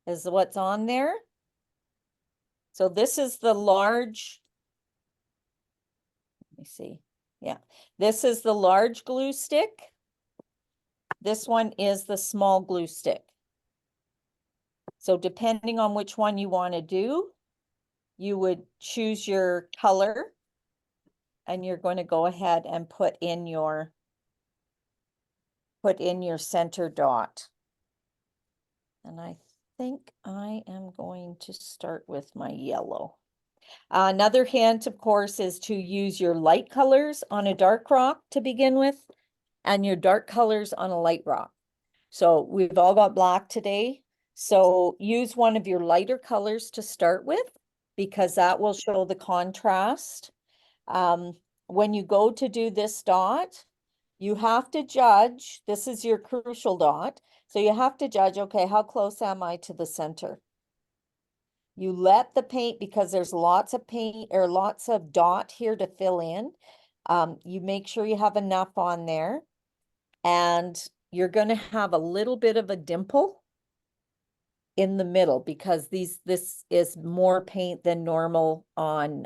as what's on there? So this is the large, let me see. Yeah, this is the large glue stick. This one is the small glue stick. So depending on which one you want to do, you would choose your color. and you're going to go ahead and put in your center dot. And I think I am going to start with my yellow. Another hint, of course, is to use your light colors on a dark rock to begin with, and your dark colors on a light rock. So we've all got black today. So use one of your lighter colors to start with, because that will show the contrast. When you go to do this dot, you have to judge, this is your crucial dot. So you have to judge, okay, how close am I to the center? You let the paint, because there's lots of paint or lots of dot here to fill in. You make sure you have enough on there, and you're going to have a little bit of a dimple in the middle, because this is more paint than normal on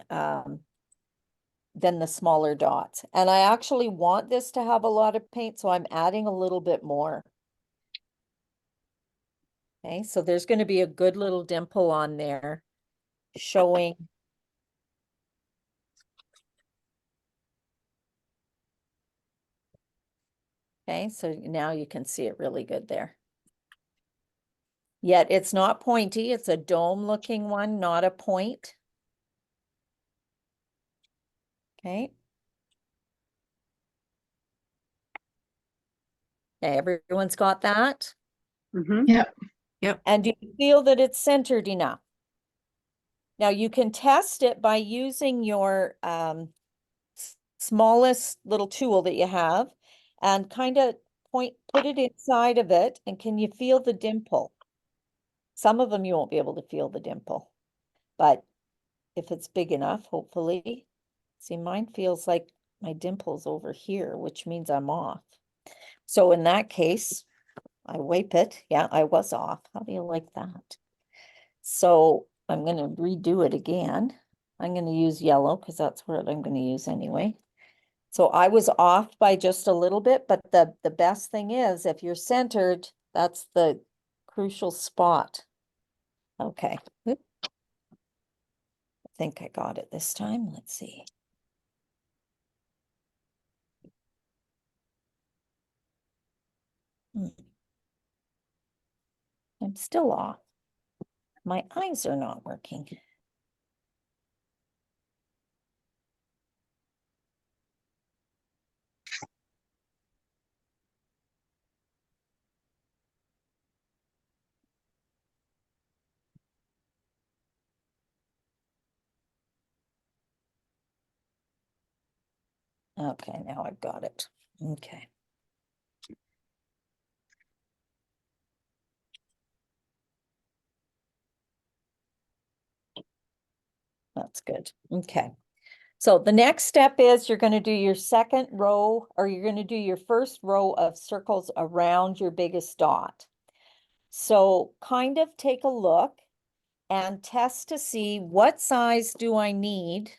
than the smaller dots. And I actually want this to have a lot of paint, so I'm adding a little bit more. Okay, so there's going to be a good little dimple on there showing. Okay, so now you can see it really good there. Yet it's not pointy, it's a dome looking one, not a point. Okay. Okay, everyone's got that? Mhm. Yep. And do you feel that it's centered enough? Now you can test it by using your smallest little tool that you have and kind of put it inside of it. And can you feel the dimple? Some of them you won't be able to feel the dimple, but if it's big enough, hopefully. See, mine feels like my dimple's over here, which means I'm off. So in that case, I wipe it. Yeah, I was off. How do you like that? So I'm going to redo it again. I'm going to use yellow because that's what I'm going to use anyway. So I was off by just a little bit, but the best thing is if you're centered, that's the crucial spot. Okay. Oop. I think I got it this time. Let's see. I'm still off. My eyes are not working. Okay, now I've got it. Okay. That's good. Okay. So the next step is you're going to do your second row, or you're going to do your first row of circles around your biggest dot. So kind of take a look and test to see what size do I need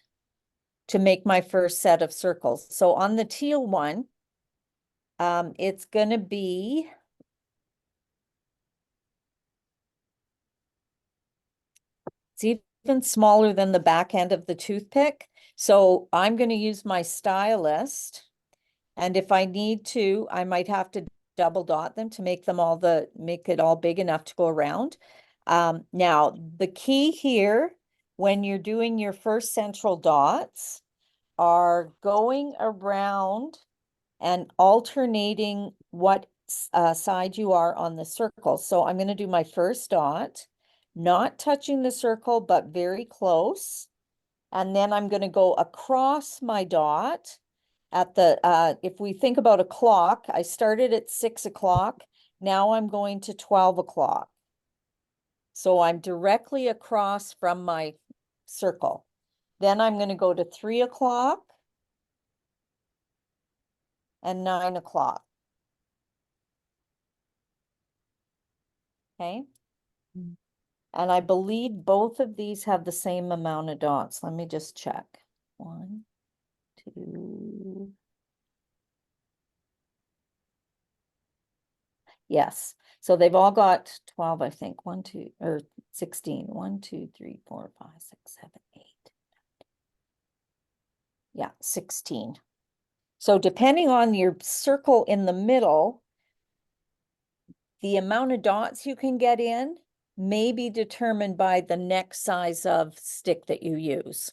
to make my first set of circles. So on the teal one, it's going to be it's even smaller than the back end of the toothpick. So I'm going to use my stylist. And if I need to, I might have to double dot them to make it all big enough to go around. Now the key here, when you're doing your first central dots, are going around and alternating what side you are on the circle. So I'm going to do my first dot, not touching the circle, but very close. And then I'm going to go across my dot at the, if we think about a clock, I started at 6 o'clock. Now I'm going to 12 o'clock. So I'm directly across from my circle. Then I'm going to go to 3 o'clock and 9 o'clock. Okay. And I believe both of these have the same amount of dots. Let me just check. 1, 2. Yes. So they've all got 12, I think. 1, 2, or 16. 1, 2, 3, 4, 5, 6, 7, 8. Yeah, 16. So depending on your circle in the middle, the amount of dots you can get in may be determined by the next size of stick that you use.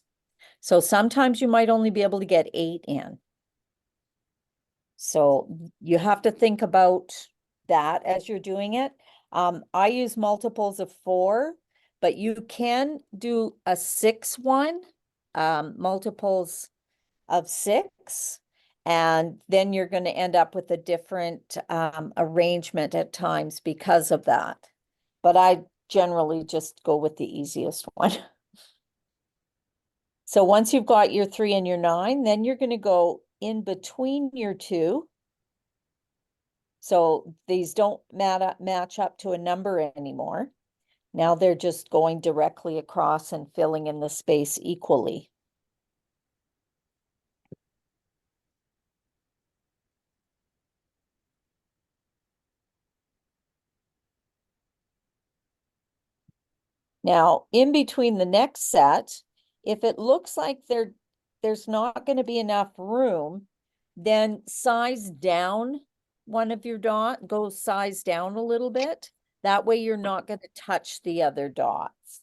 So sometimes you might only be able to get 8 in. So you have to think about that as you're doing it. I use multiples of 4, but you can do a 6 one, multiples of 6, and then you're going to end up with a different arrangement at times because of that. But I generally just go with the easiest one. So once you've got your 3 and your 9, then you're going to go in between your 2. So these don't match up to a number anymore. Now they're just going directly across and filling in the space equally. Now, in between the next set, if it looks like there's not going to be enough room, then size down one of your go size down a little bit. That way you're not going to touch the other dots.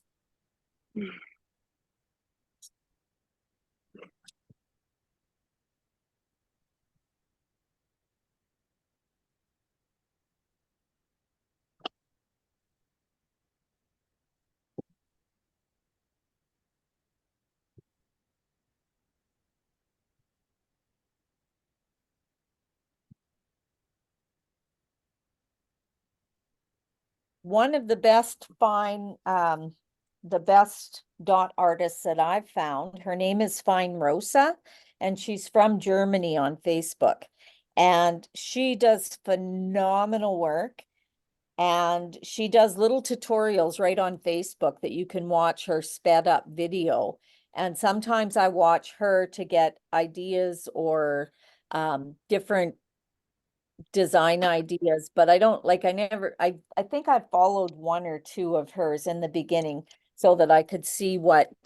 One of the best the best dot artists that I've found, her name is Fine Rosa, and she's from Germany on Facebook. And she does phenomenal work. And she does little tutorials right on Facebook that you can watch her sped up video. And sometimes I watch her to get ideas or different design ideas, but I don't like, I think I followed 1 or 2 of hers in the beginning so that I could see what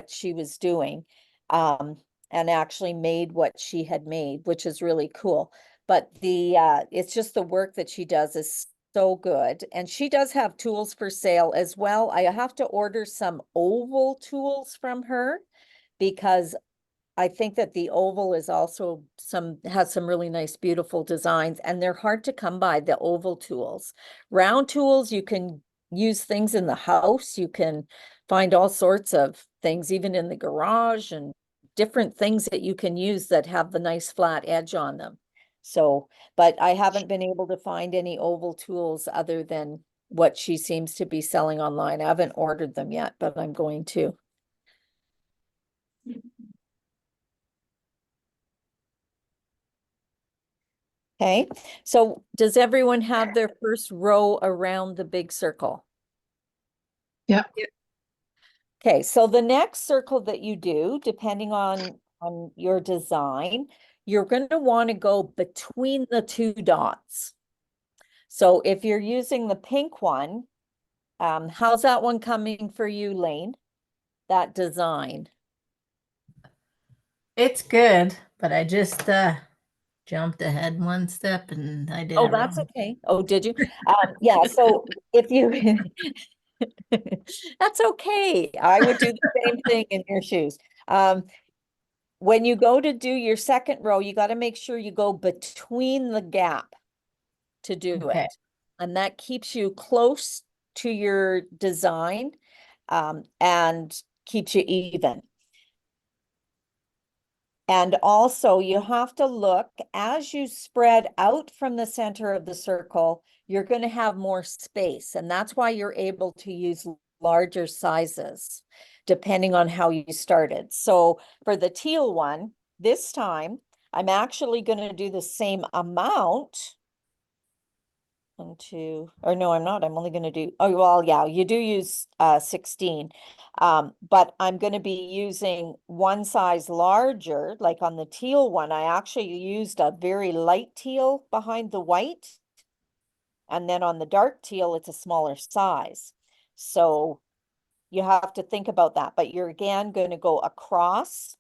she was doing, and actually made what she had made, which is really cool. But it's just the work that she does is so good. And she does have tools for sale as well. I have to order some oval tools from her because I think that the oval is also has some really nice, beautiful designs, and they're hard to come by, the oval tools. Round tools, you can use things in the house. You can find all sorts of things, even in the garage, and different things that you can use that have the nice flat edge on them. So, but I haven't been able to find any oval tools other than what she seems to be selling online. I haven't ordered them yet, but I'm going to. Okay, so does everyone have their first row around the big circle? Yeah. Okay, so the next circle that you do, depending on your design, you're going to want to go between the 2 dots. So if you're using the pink one, how's that one coming for you, Lane? That design. It's good, but I just jumped ahead 1 step and I did Oh, it that's wrong. okay. Oh, did you? Yeah, so if you that's okay. I would do the same thing in your shoes. When you go to do your second row, you got to make sure you go between the gap to do Okay. it. And that keeps you close to your design, and keeps you even. And also you have to look as you spread out from the center of the circle, you're going to have more space. And that's why you're able to use larger sizes, depending on how you started. So for the teal one, this time, I'm actually going to do the same amount. 1, 2, or no, I'm not. I'm only going to do, oh, well, yeah, you do use 16. But I'm going to be using one size larger, like on the teal one, I actually used a very light teal behind the white. And then on the dark teal, it's a smaller size. So you have to think about that, but you're again going to go across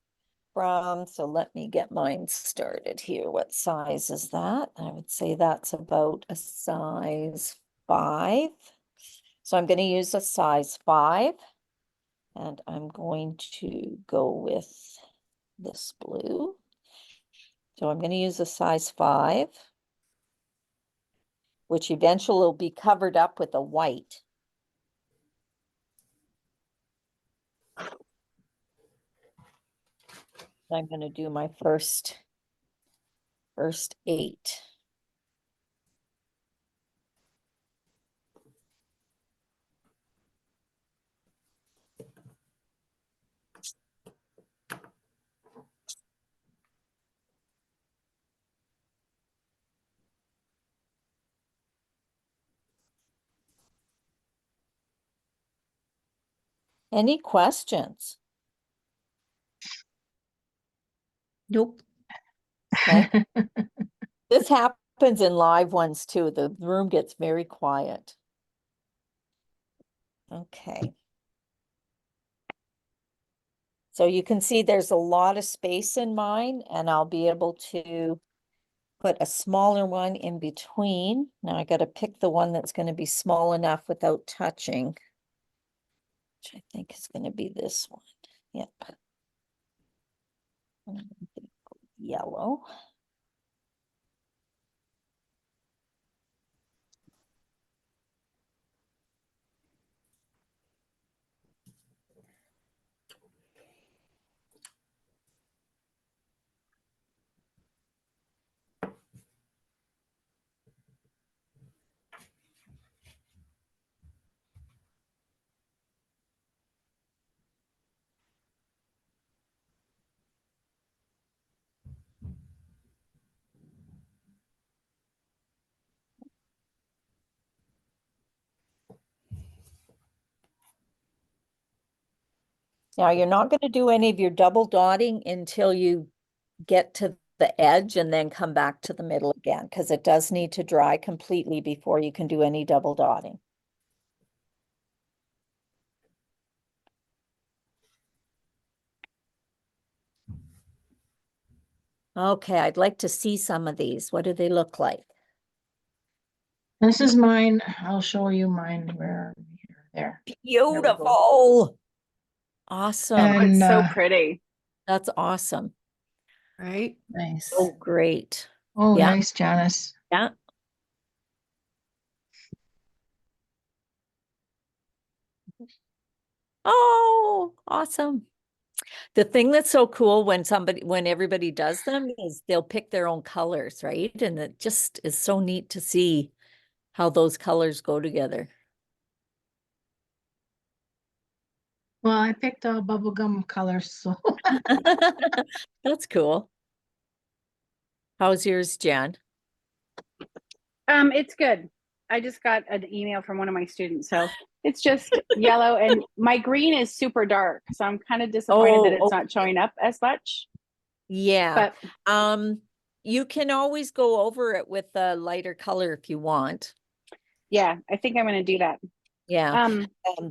from, so let me get mine started here. What size is that? I would say that's about a size 5. So I'm going to use a size 5, and I'm going to go with this blue. So I'm going to use a size 5, which eventually will be covered up with a white. I'm going to do my first 8. Any questions? Nope. Okay. This happens in live ones too. The room gets very quiet. Okay. So you can see there's a lot of space in mine, and I'll be able to put a smaller one in between. Now I got to pick the one that's going to be small enough without touching, which I think is going to be this one. Yep. Yellow. Now you're not going to do any of your double dotting until you get to the edge and then come back to the middle again, because it does need to dry completely before you can do any double dotting. Okay, I'd like to see some of these. What do they look like? This is mine. I'll show you mine. Where there. Beautiful. Awesome. Oh, it's And so pretty. That's awesome. Right. Nice. Oh, great. oh, Yeah. nice, Janice. Yeah. Oh, awesome. The thing that's so cool when everybody does them is they'll pick their own colors, right? And it just is so neat to see how those colors go together. Well, I picked all bubblegum colors, so That's cool. How's yours, Jan? It's good. I just got an email from one of my students, so it's just yellow, and my green is super dark, so I'm kind of disappointed that it's not showing up as much. Yeah. But You can always go over it with a lighter color if you want. yeah, I think I'm going to do that. Yeah.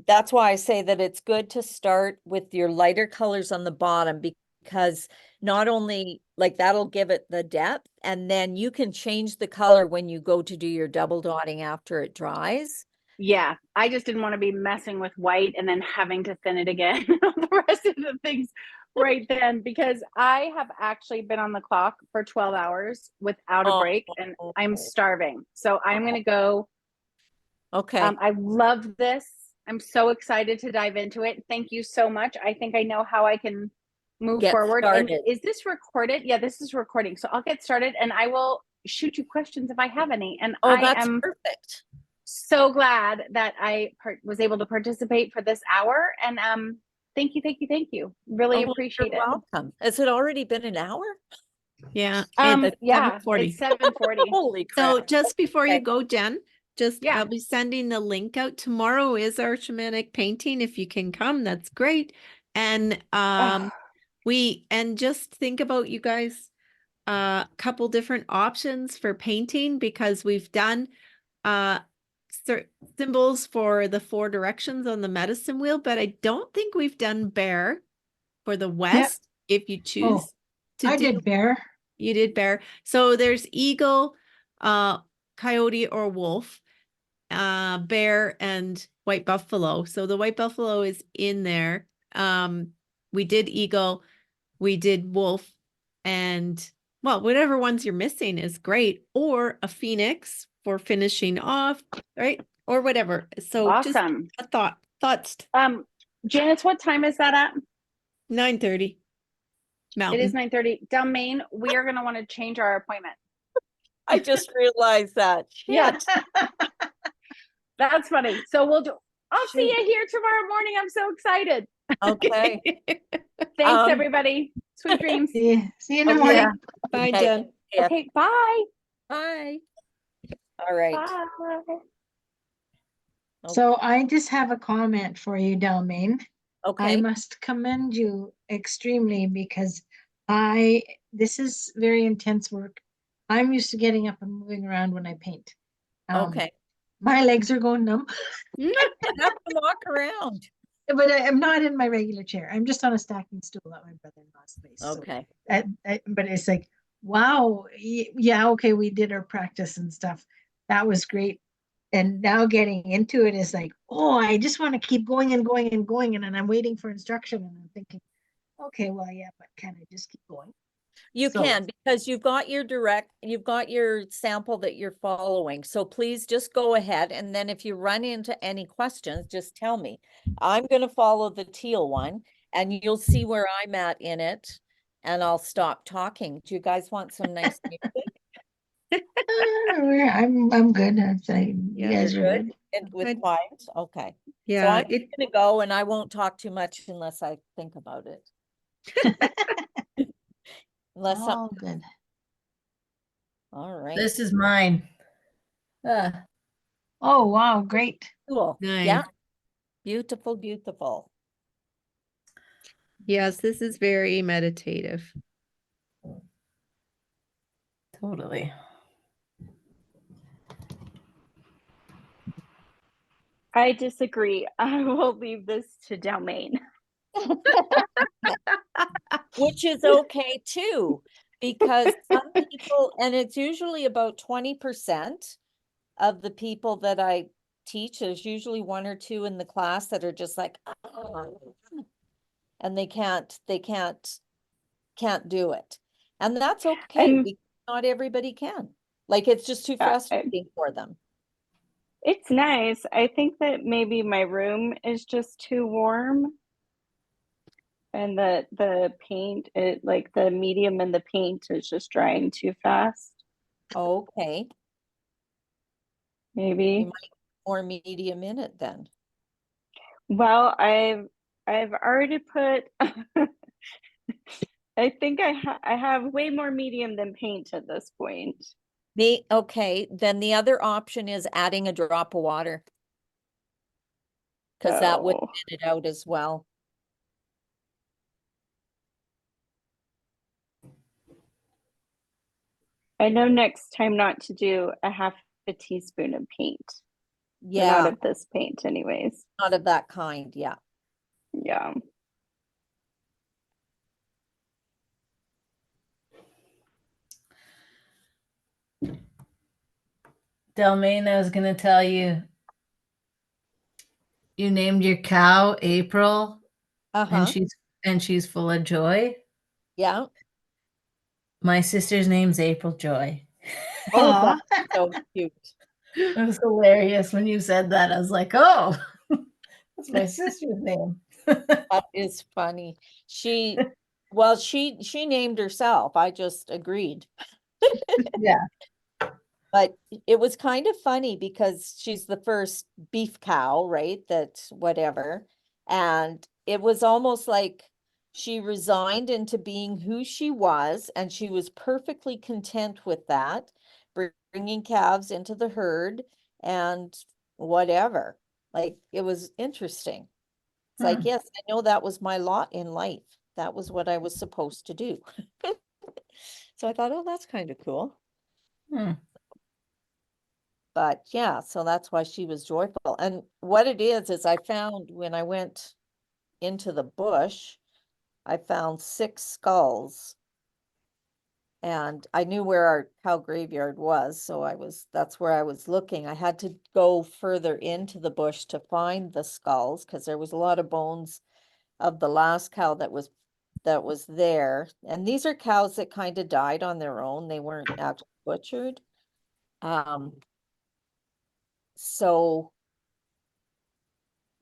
That's why I say that it's good to start with your lighter colors on the bottom, because not only like that'll give it the depth, and then you can change the color when you go to do your double dotting after it dries. Yeah, I just didn't want to be messing with white and then having to thin it again the rest of the things right then, because I have actually been on the clock for 12 hours without a break, and I'm starving. So I'm going to go. Okay. I love this. I'm so excited to dive into it. Thank you so much. I think I know how I can move Get forward. started. And is this recorded? Yeah, this is recording. So I'll get started, and I will shoot you questions if I have any. And Oh, I that's am perfect. so glad that I was able to participate for this hour. And thank you, thank you, thank you. Really Oh, appreciate you're it. welcome. Has it already been an hour? Yeah. Yeah, 7:40. it's 7:40. Holy So crap. just before you Okay. go, Jen, Yeah. I'll be sending the link out. Tomorrow is our shamanic painting. If you can come, that's great. And just think about, you guys, a couple different options for painting, because we've done symbols for the 4 directions on the medicine wheel, but I don't think we've done bear for the Yep. west. if you choose to I do. did bear. You did bear. So there's eagle, coyote or wolf, bear and white buffalo. So the white buffalo is in there. We did eagle, we did wolf, and well, whatever ones you're missing is great, or a phoenix for finishing off, right? Or whatever. So just Awesome. a thoughts. Janice, what time is that at? 9:30 It Mountain. is 9:30. Dalmane, we are going to want to change our appointment. I just realized that. Yeah. Shit. That's funny. So I'll see Shoot. you here tomorrow morning. I'm so excited. Okay. Thanks, everybody. Sweet dreams. See you in the Okay. morning. Bye, Okay. Jen. Yeah. Okay, bye. Bye. All right. Bye. So I just have a comment for you, Dalmane. I Okay. must commend you extremely because this is very intense work. I'm used to getting up and moving around when I paint. Okay. My legs are going numb, You have to walk around. but I'm not in my regular chair. I'm just on a stacking stool at my brother-in-law's place. So Okay. but it's like, wow, yeah, okay, we did our practice and stuff. That was great. And now getting into it is like, oh, I just want to keep going and going and going. And then I'm waiting for instruction and I'm thinking, okay, well, yeah, but can I just keep going? You So- can, because you've got your sample that you're following. So please just go ahead. And then if you run into any questions, just tell me. I'm going to follow the teal one and you'll see where I'm at in it. And I'll stop talking. Do you guys want some nice music? I'm good. I'm saying you Yeah, guys You're are good? good. And with Good. quiet? Okay. So Yeah, I'm gonna go and I won't talk too much unless I think about it. Unless All something, good. all right, This is mine. Oh, wow, great. cool. nice. Yeah. Beautiful, beautiful. Yes, this is very meditative. Totally. I disagree. I will leave this to Dalmane. Which is okay too, because some people, and it's usually about 20% of the people that I teach, there's usually one or two in the class that are just like, "Oh," and they can't do it. And that's okay, And because not everybody can. Like, it's just too frustrating for them. it's nice. I think that maybe my room is just too warm. And the paint, like the medium and the paint is just drying too fast. Okay, Maybe. you might more medium in it then. Well, I've already put. I think I have way more medium than paint at this point. Okay, then the other option is adding a drop of water. Because that would Oh. thin it out as well. I know next time not to do a half a teaspoon of paint. Yeah, Not of this paint, anyways. not of that kind, yeah. Yeah. Dalmane, I was gonna tell you, you named your cow April, Uh-huh, and she's full of joy. yeah. My sister's name's April Joy. Oh, Aw. that's so cute. It was hilarious when you said that. I was like, oh, that's my sister's name. That is funny. Well, she named herself. I just agreed. Yeah. But it was kind of funny because she's the first beef cow, right? That whatever. And it was almost like she resigned into being who she was, and she was perfectly content with that, bringing calves into the herd and whatever. Like, it was interesting. It's like, yes, I know that was my lot in life. That was what I was supposed to do. So I thought, oh, that's kind of cool. Hmm. But yeah, so that's why she was joyful. And what it is I found when I went into the bush, I found 6 skulls. And I knew where our cow graveyard was, so that's where I was looking. I had to go further into the bush to find the skulls because there was a lot of bones of the last cow that was there. And these are cows that kind of died on their own. They weren't actually butchered. So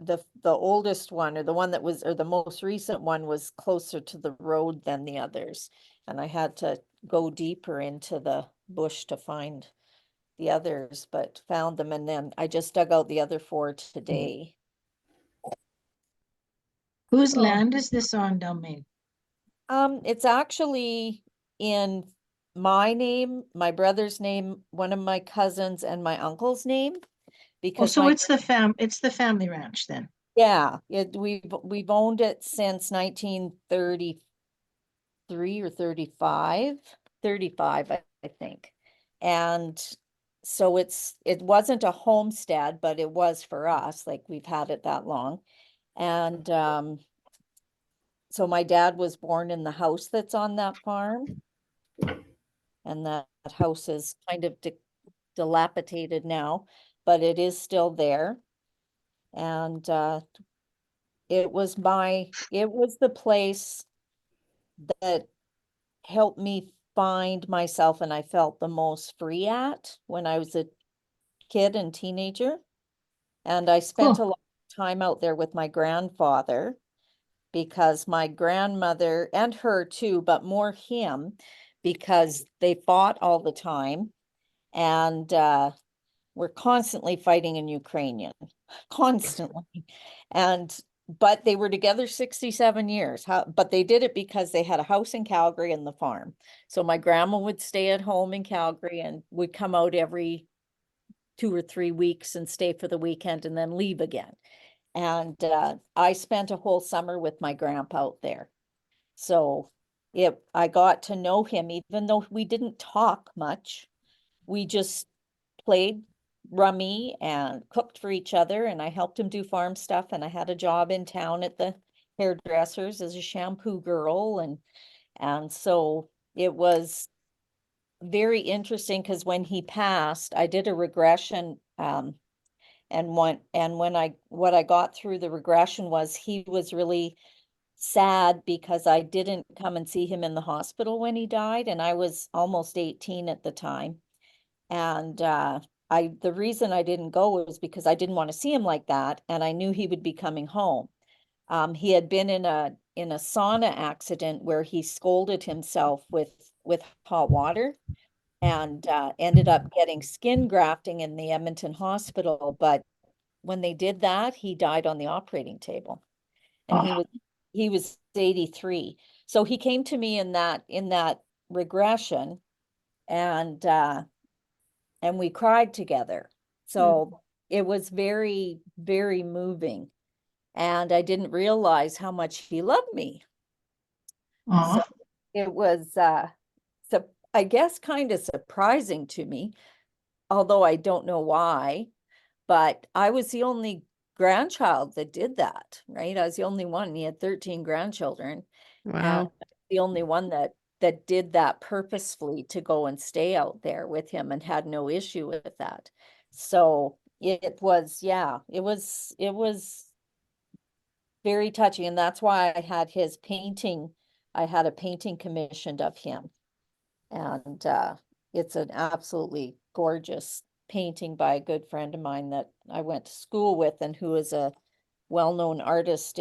the oldest one, or the one that was, or the most recent one, was closer to the road than the others. And I had to go deeper into the bush to find the others, but found them. And then I just dug out the other 4 today. Whose Oh. land is this on, Dalmane? It's actually in my name, my brother's name, one of my cousins, and my uncle's name. Oh, Because so my, it's the family ranch then. yeah, we've owned it since 1933 or 35, I think. And so it wasn't a homestead, but it was for us, like we've had it that long. And so my dad was born in the house that's on that farm. And that house is kind of dilapidated now, but it is still there. And it was the place that helped me find myself, and I felt the most free at when I was a kid and teenager. And I spent a Cool. lot of time out there with my grandfather, because my grandmother, and her too, but more him, because they fought all the time. And we're constantly fighting in Ukrainian, constantly. But they were together 67 years. But they did it because they had a house in Calgary and the farm. So my grandma would stay at home in Calgary and would come out every 2 or 3 weeks and stay for the weekend and then leave again. And I spent a whole summer with my grandpa out there. So I got to know him, even though we didn't talk much. We just played rummy and cooked for each other, and I helped him do farm stuff, and I had a job in town at the hairdressers as a shampoo girl, and so it was very interesting, because when he passed, I did a regression, and what I got through the regression was he was really sad because I didn't come and see him in the hospital when he died, and I was almost 18 at the time. And the reason I didn't go was because I didn't want to see him like that, and I knew he would be coming home. He had been in a sauna accident where he scalded himself with hot water, and ended up getting skin grafting in the Edmonton hospital. But when they did that, he died on the operating table, and he was 83. So he came to me in that regression, and we cried together. So it was very, very moving. And I didn't realize how much he loved me. Aw. So it was, so I guess, kind of surprising to me, although I don't know why. But I was the only grandchild that did that, right? I was the only one. He had 13 grandchildren. And Wow. the only one that did that purposefully, to go and stay out there with him, and had no issue with that. So it was very touching. And that's why I had his painting. I had a painting commissioned of him. And it's an absolutely gorgeous painting by a good friend of mine that I went to school with, and who is a well-known artist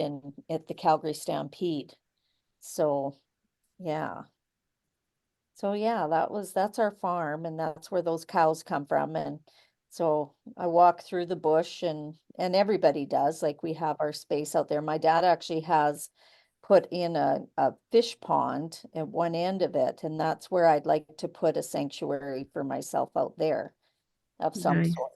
at the Calgary Stampede. So yeah. So yeah, that's our farm, and that's where those cows come from. And so I walk through the bush, and everybody does, like, we have our space out there. My dad actually has put in a fish pond at one end of it, and that's where I'd like to put a sanctuary for myself out there of some Nice. sort,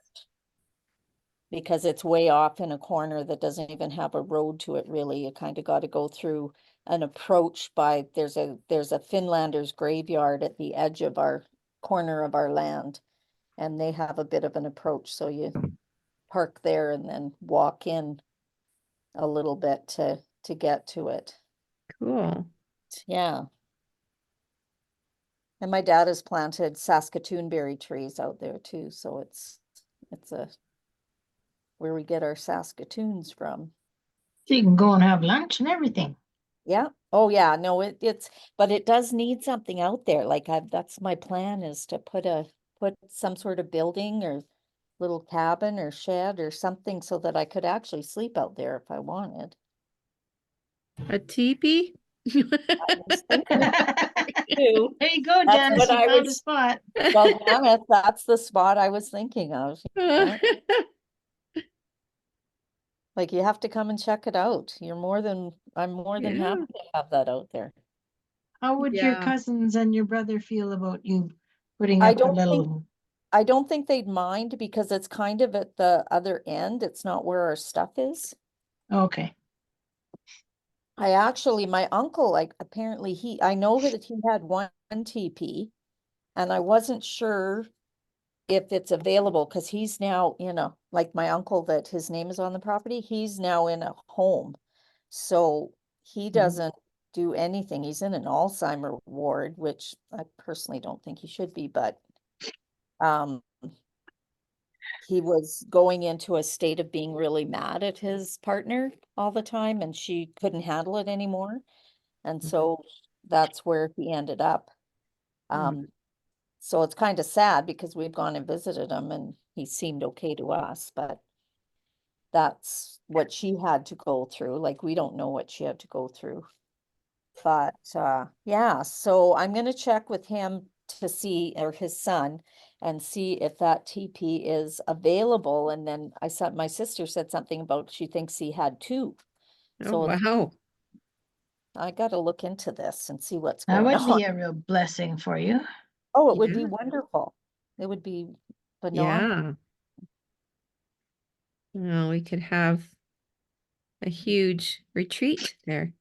because it's way off in a corner that doesn't even have a road to it, really. You kind of got to go through an approach by, there's a Finlander's graveyard at the edge of our corner of our land, and they have a bit of an approach, so you park there and then walk in a little bit to get to it. Cool. Yeah. And my dad has planted Saskatoon berry trees out there too, so it's a where we get our Saskatoons from. So you can go and have lunch and everything. Yeah. Oh yeah, no, it's but it does need something out there. Like that's my plan is to put some sort of building or little cabin or shed or something so that I could actually sleep out there if I wanted. A teepee? Was thinking of There too. you go, That's Janice. what You I found a was- spot. Well, Janet, that's the spot I was thinking of. Yeah. Like you have to come and check it out. I'm more than Yeah. happy to have that out there. How would your Yeah. cousins and your brother feel about you putting I up a don't think little? I don't think they'd mind because it's kind of at the other end. It's not where our stuff is. Okay. My uncle, like apparently I know that he had one TP and I wasn't sure if it's available because he's now like my uncle that his name is on the property, he's now in a home. So he doesn't do anything. He's in an Alzheimer ward, which I personally don't think he should be, but um he was going into a state of being really mad at his partner all the time and she couldn't handle it anymore. And so that's where he ended up. So it's kind of sad because we've gone and visited him and he seemed okay to us, but that's what she had to go through. Like we don't know what she had to go through. But yeah, so I'm gonna check with him to see, or his son, and see if that TP is available. And then my sister said something about she thinks he had two. Oh, So wow. I gotta look into this and see what's That going would on. be a real blessing for you. Oh, it would be Yeah. wonderful. It would be phenomenal. Yeah. Well, we could have a huge retreat there.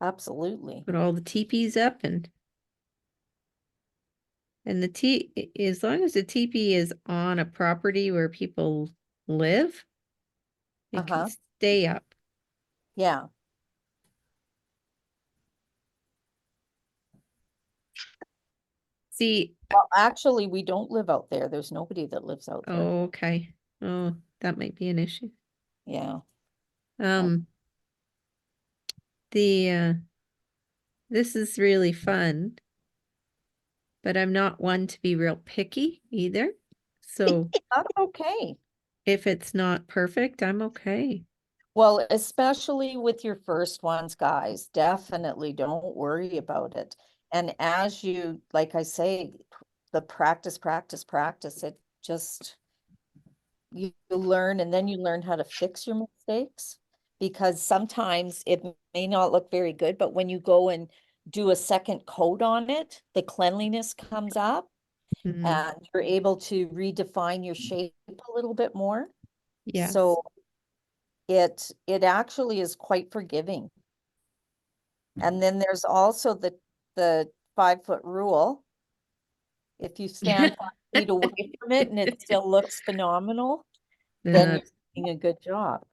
Absolutely. Put all the teepees up and as long as the teepee is on a property where people live, it can stay up. Yeah. See, Well, actually, we don't live out there. There's nobody that lives out there. oh, okay. Oh, that might be an issue. Yeah. The this is really fun, but I'm not one to be real picky either. So That's okay. if it's not perfect, I'm okay. Well, especially with your first ones, guys, definitely don't worry about it. And as you, like I say, the practice, it just, you learn and then you learn how to fix your mistakes because sometimes it may not look very good, but when you go and do a second coat on it, the cleanliness comes up Mhm. and you're able to redefine your shape a little bit more. Yes. So it actually is quite forgiving. And then there's also the 5-foot rule. If you stand 5 feet away from it and it still looks phenomenal, then you're doing a good job.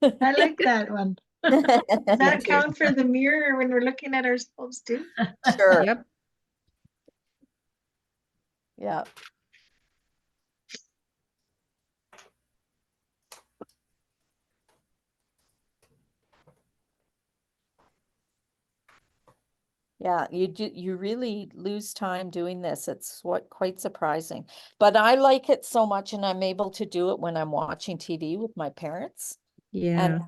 I like that one. Does that count for the mirror when we're looking at ourselves too? Sure. Yep. Yeah. Yeah, you really lose time doing this. It's quite surprising. But I like it so much and I'm able to do it when I'm watching TV with my parents. Yeah. And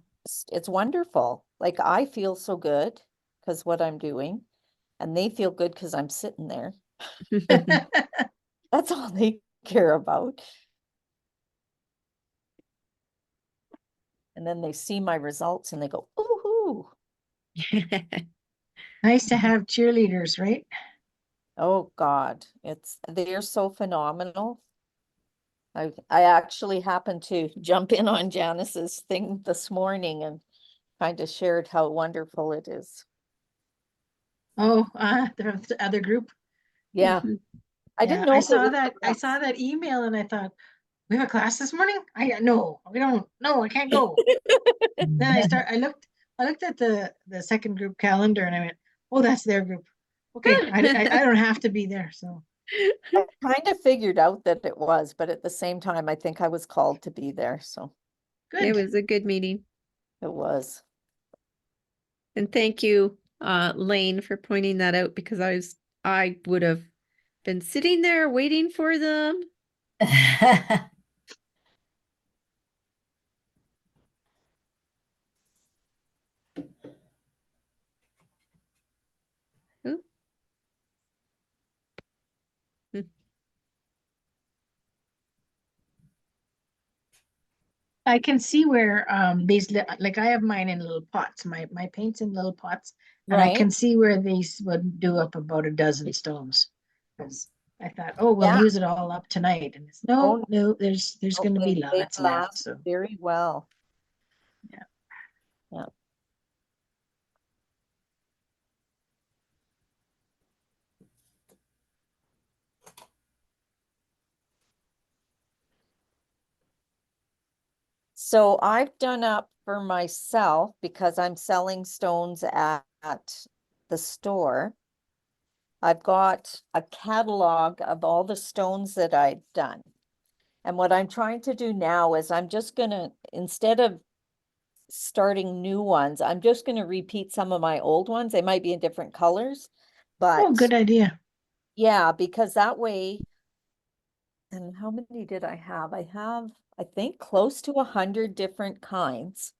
it's wonderful. Like I feel so good because what I'm doing, and they feel good because I'm sitting there. That's all they care about. And then they see my results and they go, ooh. Nice to have cheerleaders, right? Oh God, they're so phenomenal. I actually happened to jump in on Janice's thing this morning and kind of shared how wonderful it is. Oh, the other group. Yeah. I didn't Yeah, know I if it saw was that. I saw that email and I thought, we have a class this morning? No, we don't. No, I can't go. Then I I looked at the second group calendar and I went, oh, that's their group. Okay, I don't have to be there, so I kind of figured out that it was, but at the same time, I think I was called to be there, so It good. was a good meeting. it was. And thank you, Lane, for pointing that out because I would have been sitting there waiting for them. Ooh. Hmm. I can see where these like I have mine in little pots. My paint's in little pots, and I Right? can see where these would do up about a dozen stones. 'Cause I thought, oh, we'll Yeah. use it all up tonight, and it's Oh, no, there's no, going to be they lots left. last So very well. Yeah. Yeah. So I've done up for myself because I'm selling stones at the store. I've got a catalog of all the stones that I've done. And what I'm trying to do now is I'm just gonna, instead of starting new ones, I'm just gonna repeat some of my old ones. They might be in different colors, oh, but good idea. yeah, because that way, and how many did I have? I have, I think, close to 100 different kinds.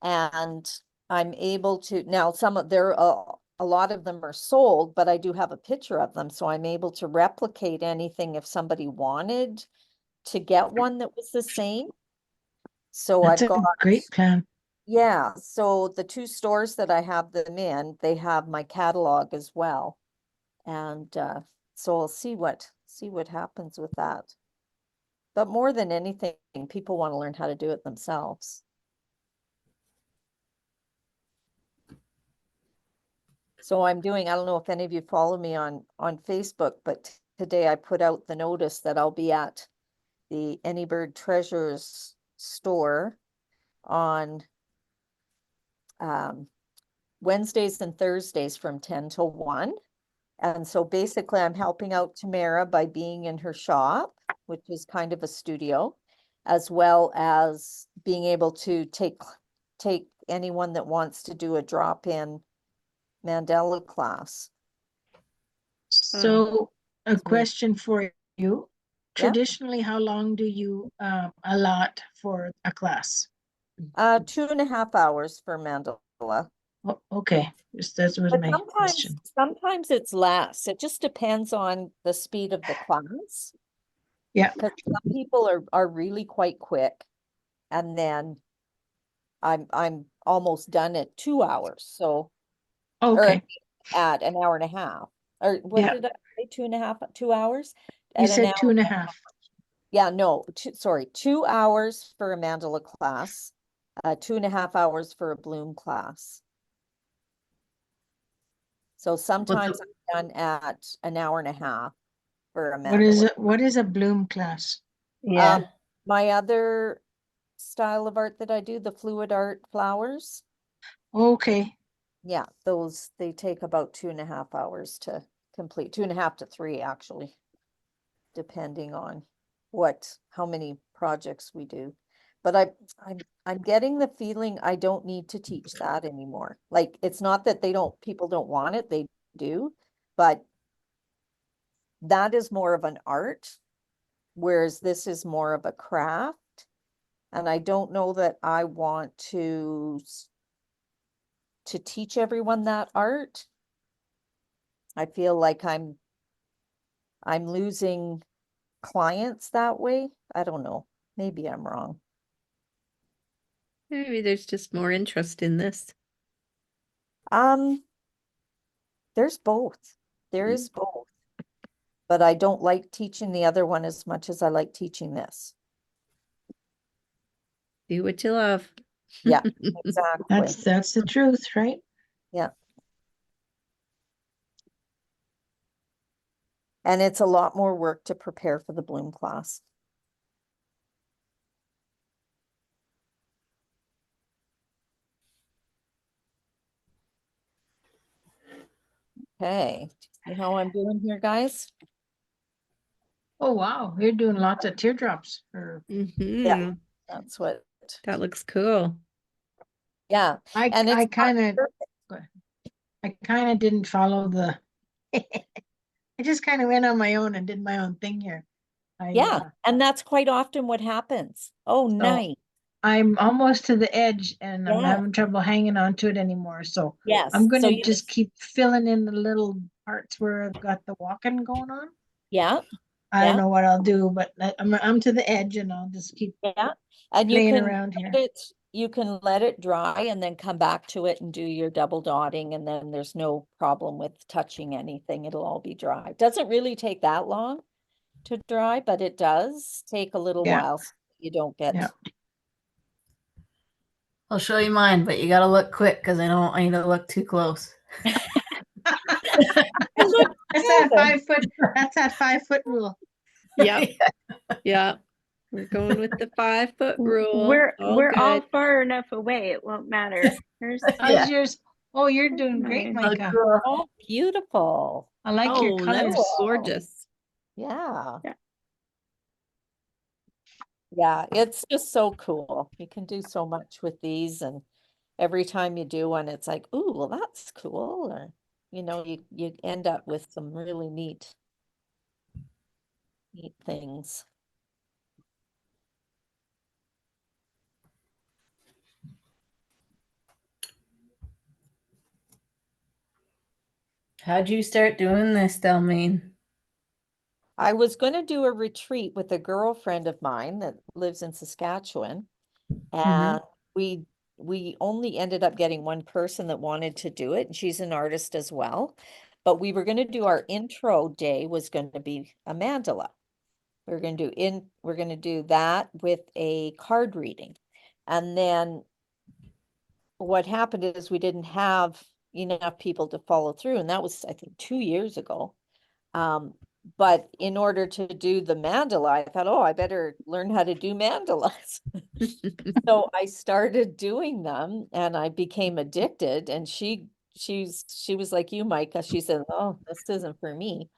And I'm able to, now some of there, a lot of them are sold, but I do have a picture of them. So I'm able to replicate anything if somebody wanted to get one that was the same. So That's I've a got, great plan. yeah, so the two stores that I have them in, they have my catalog as well. And so I'll see what happens with that. But more than anything, people want to learn how to do it themselves. So I'm doing, I don't know if any of you follow me on Facebook, but today I put out the notice that I'll be at the Anybird Treasures store on Wednesdays and Thursdays from 10 till 1. And so basically I'm helping out Tamara by being in her shop, which is kind of a studio, as well as being able to take anyone that wants to do a drop-in Mandala class. So a It's me. question for you. Yeah. Traditionally, how long do you allot for a class? 2.5 hours for Mandala. Oh, okay, that was But my question. sometimes it's less. It just depends on the speed of the class. Yeah. Because some people are really quite quick, and then I'm almost done at 2 hours. So or Okay. at an hour and a half. Or what Yeah. did I say? 2.5, 2 hours? You At an said hour. 2.5. Yeah, no, sorry, 2 hours for a mandala class, 2.5 hours for a bloom class. So sometimes I'm done at an hour and a half for a What is mandala. it? What is a bloom class? Yeah. My other style of art that I do, the fluid art flowers, Okay. yeah, those, they take about 2.5 hours to complete, 2.5 to 3 actually, depending on how many projects we do. But I'm getting the feeling I don't need to teach that anymore. Like, it's not that people don't want it, they do, but that is more of an art, whereas this is more of a craft. And I don't know that I want to teach everyone that art. I feel like I'm losing clients that way. I don't know. Maybe I'm wrong. Maybe there's just more interest in this. There's both. There is both. But I don't like teaching the other one as much as I like teaching this. Do what you love. Yeah, exactly. That's the truth, right? Yeah. And it's a lot more work to prepare for the bloom class. Okay, see how I'm doing here, guys? Oh, wow, you're doing lots of teardrops or Mhm. That's what, That looks cool. yeah. I And I it's kind of didn't follow the I just kind of went on my own and did my own thing here. yeah, and that's quite often what happens. Oh, nice. I'm almost to the edge and I'm Yeah. having trouble hanging on to it anymore. So Yes. I'm So gonna you just keep filling in the little parts where I've got the walking going on. yeah, I don't Yeah. know what I'll do, but I'm to the edge and I'll just keep yeah. And you playing can around here. you can let it dry and then come back to it and do your double dotting, and then there's no problem with touching anything. It'll all be dry. It doesn't really take that long to dry, but it does take a little Yeah. while. So you don't get Yeah. I'll show you mine, but you gotta look quick because I don't want you to look too close. Look, That's that Kevin. 5 foot. That's that 5 foot rule. Yep. Yeah. We're going with the 5 foot rule. We're all good. far enough away. It won't matter. Here's How's Yeah. yours? Oh, you're doing great, mine. Micah. Cool. Oh, beautiful. I like your Oh, that's colors. gorgeous. Yeah. Yeah. Yeah, it's just so cool. You can do so much with these, and every time you do one, it's like, ooh, well, that's cool. Or, you end up with some really neat things. How'd you start doing this, Dalmane? I was going to do a retreat with a girlfriend of mine that lives in Saskatchewan, and we only ended up getting one person that wanted to do it, and she's an artist as well. But we were going to do our intro day was going to be a mandala. We're going to do that with a card reading. And then what happened is we didn't have enough people to follow through, and that was, I think, 2 years ago. But in order to do the mandala, I thought, oh, I better learn how to do mandalas. So I started doing them and I became addicted. And she was like you, Micah. She said, oh, this isn't for me.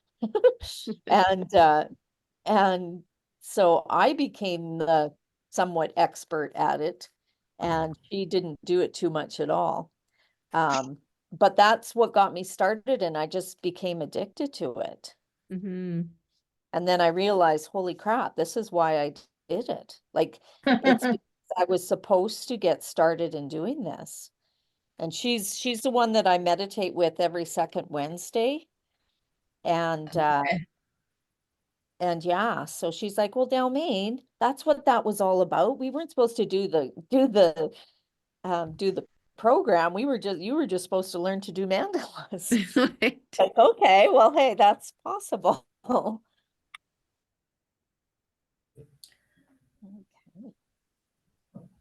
And and so I became the somewhat expert at it, and she didn't do it too much at all. But that's what got me started, and I just became addicted to it. Mhm. And then I realized, holy crap, this is why I did it. Like, it's because I was supposed to get started in doing this. And she's the one that I meditate with every second Wednesday. And and yeah, so she's like, well, Dalmane, that's what that was all about. We weren't supposed to do the program. You were just supposed to learn to do mandalas. Right. Like, okay, well, hey, that's possible.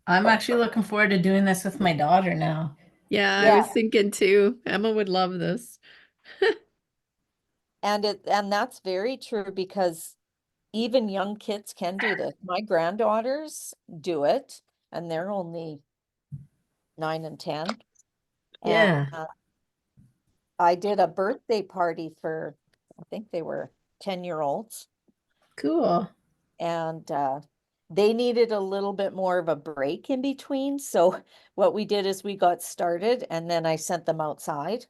I'm actually looking forward to doing this with my daughter now. Yeah, I Yeah. was thinking too. Emma would love this. And that's very true because even young kids can do this. My granddaughters do it, and they're only 9 and 10. Yeah. And I did a birthday party for, I think they were 10-year-olds, Cool. and they needed a little bit more of a break in between. So what we did is we got started, and then I sent them outside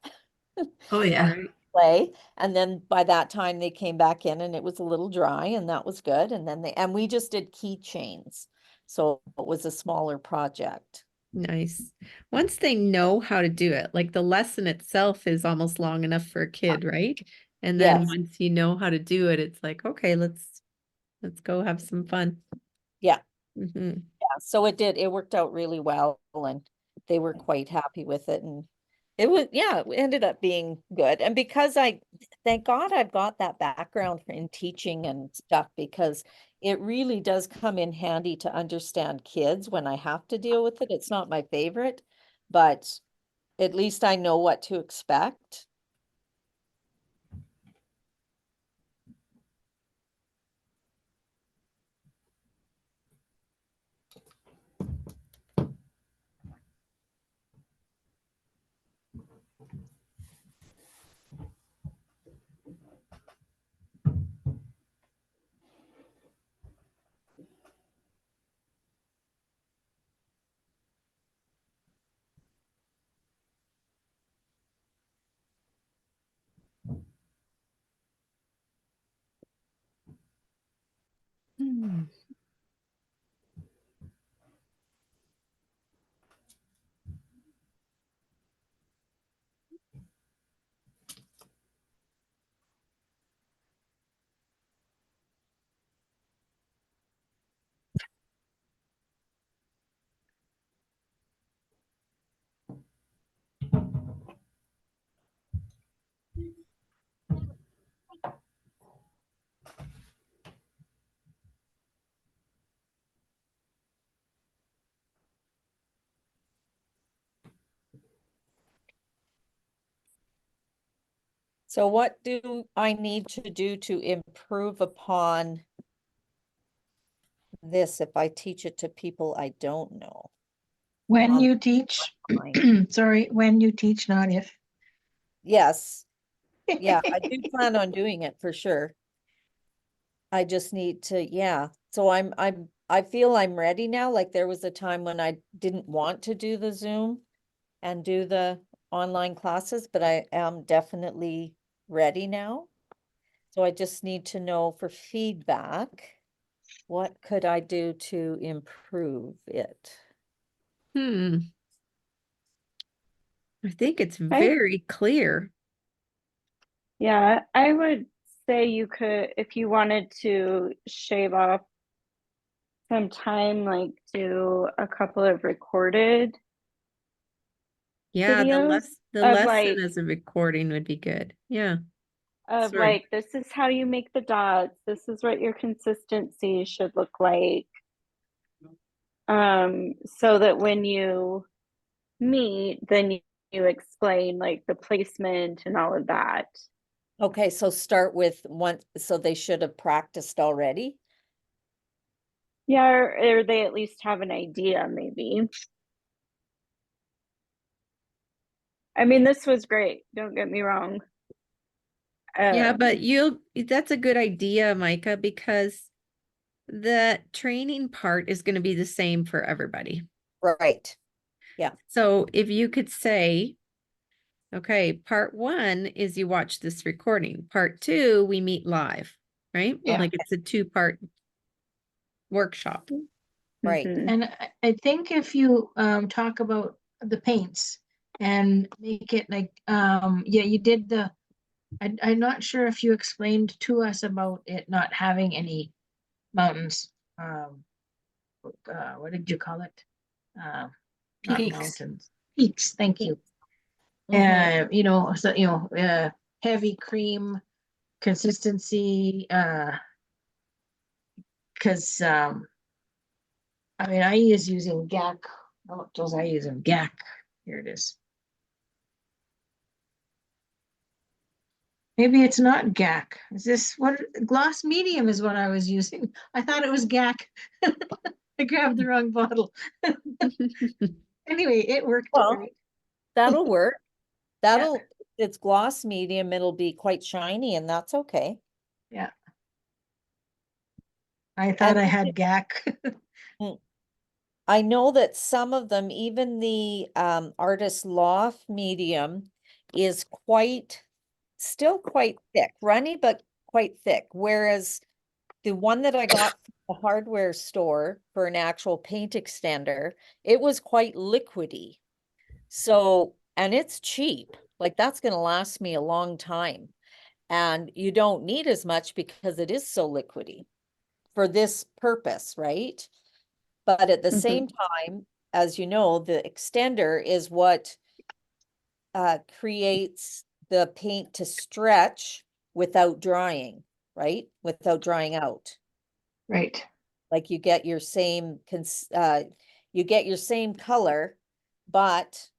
Oh yeah. Right. play. And then by that time they came back in and it was a little dry, and that was good. And then we just did keychains. So it was a smaller project. Nice. Once they know how to do it, like the lesson itself is almost long enough for a kid, right? And then Yes. once you know how to do it, it's like, okay, let's go have some fun. Yeah. Hmm. Yeah. So it worked out really well, and they were quite happy with it. And it ended up being good. And because thank God I've got that background in teaching and stuff, because it really does come in handy to understand kids when I have to deal with it. It's not my favorite, but at least I know what to expect. So what do I need to do to improve upon this if I teach it to people I don't know? When Um, you teach, online. sorry, when you teach, not if. Yes, yeah, I do plan on doing it for sure. I just need to, yeah. So I feel I'm ready now. Like there was a time when I didn't want to do the Zoom and do the online classes, but I am definitely ready now. So I just need to know for feedback, what could I do to improve it? I think it's I very clear. Yeah, I would say you could, if you wanted to shave off some time, like do a couple of recorded Yeah, videos the of lesson as a recording would be good. Yeah. Sorry. this is how you make the dots, this is what your consistency should look like. So that when you meet, then you explain like the placement and all of that. Okay, so start with one, so they should have practiced already. Yeah, or they at least have an idea, maybe. I mean, this was great. Don't get me wrong. Yeah, but Um, that's a good idea, Micah, because the training part is going to be the same for everybody. Right. So if you could say, okay, part 1 is you watch this recording. Part 2, we meet live, right? Yeah. Like it's a 2-part workshop. Right. mhm. And I think if you talk about the paints and make it like, yeah, you did I'm not sure if you explained to us about it not having any mountains. What did you call it? Not Peaks. mountains, peaks, thank you. Mhm. You know, so, heavy cream consistency, because, I mean, I was using GAC. What was I using? GAC. Here it is. Maybe it's not GAC. Is this what gloss medium is what I was using? I thought it was GAC. I grabbed the wrong bottle. Anyway, it worked Well, great. that'll work. It's gloss medium, it'll be quite shiny and that's okay. Yeah. I thought And I had GAC. mm, I know that some of them, even the Artist Loft medium is still quite thick, runny, but quite thick. Whereas the one that I got from the hardware store for an actual paint extender, it was quite liquidy. So, and it's cheap. Like that's going to last me a long time. And you don't need as much because it is so liquidy for this purpose, right? But at the Mhm. same time, as you know, the extender is what creates the paint to stretch without drying, right? Without drying out. Right. Like you get your same color, but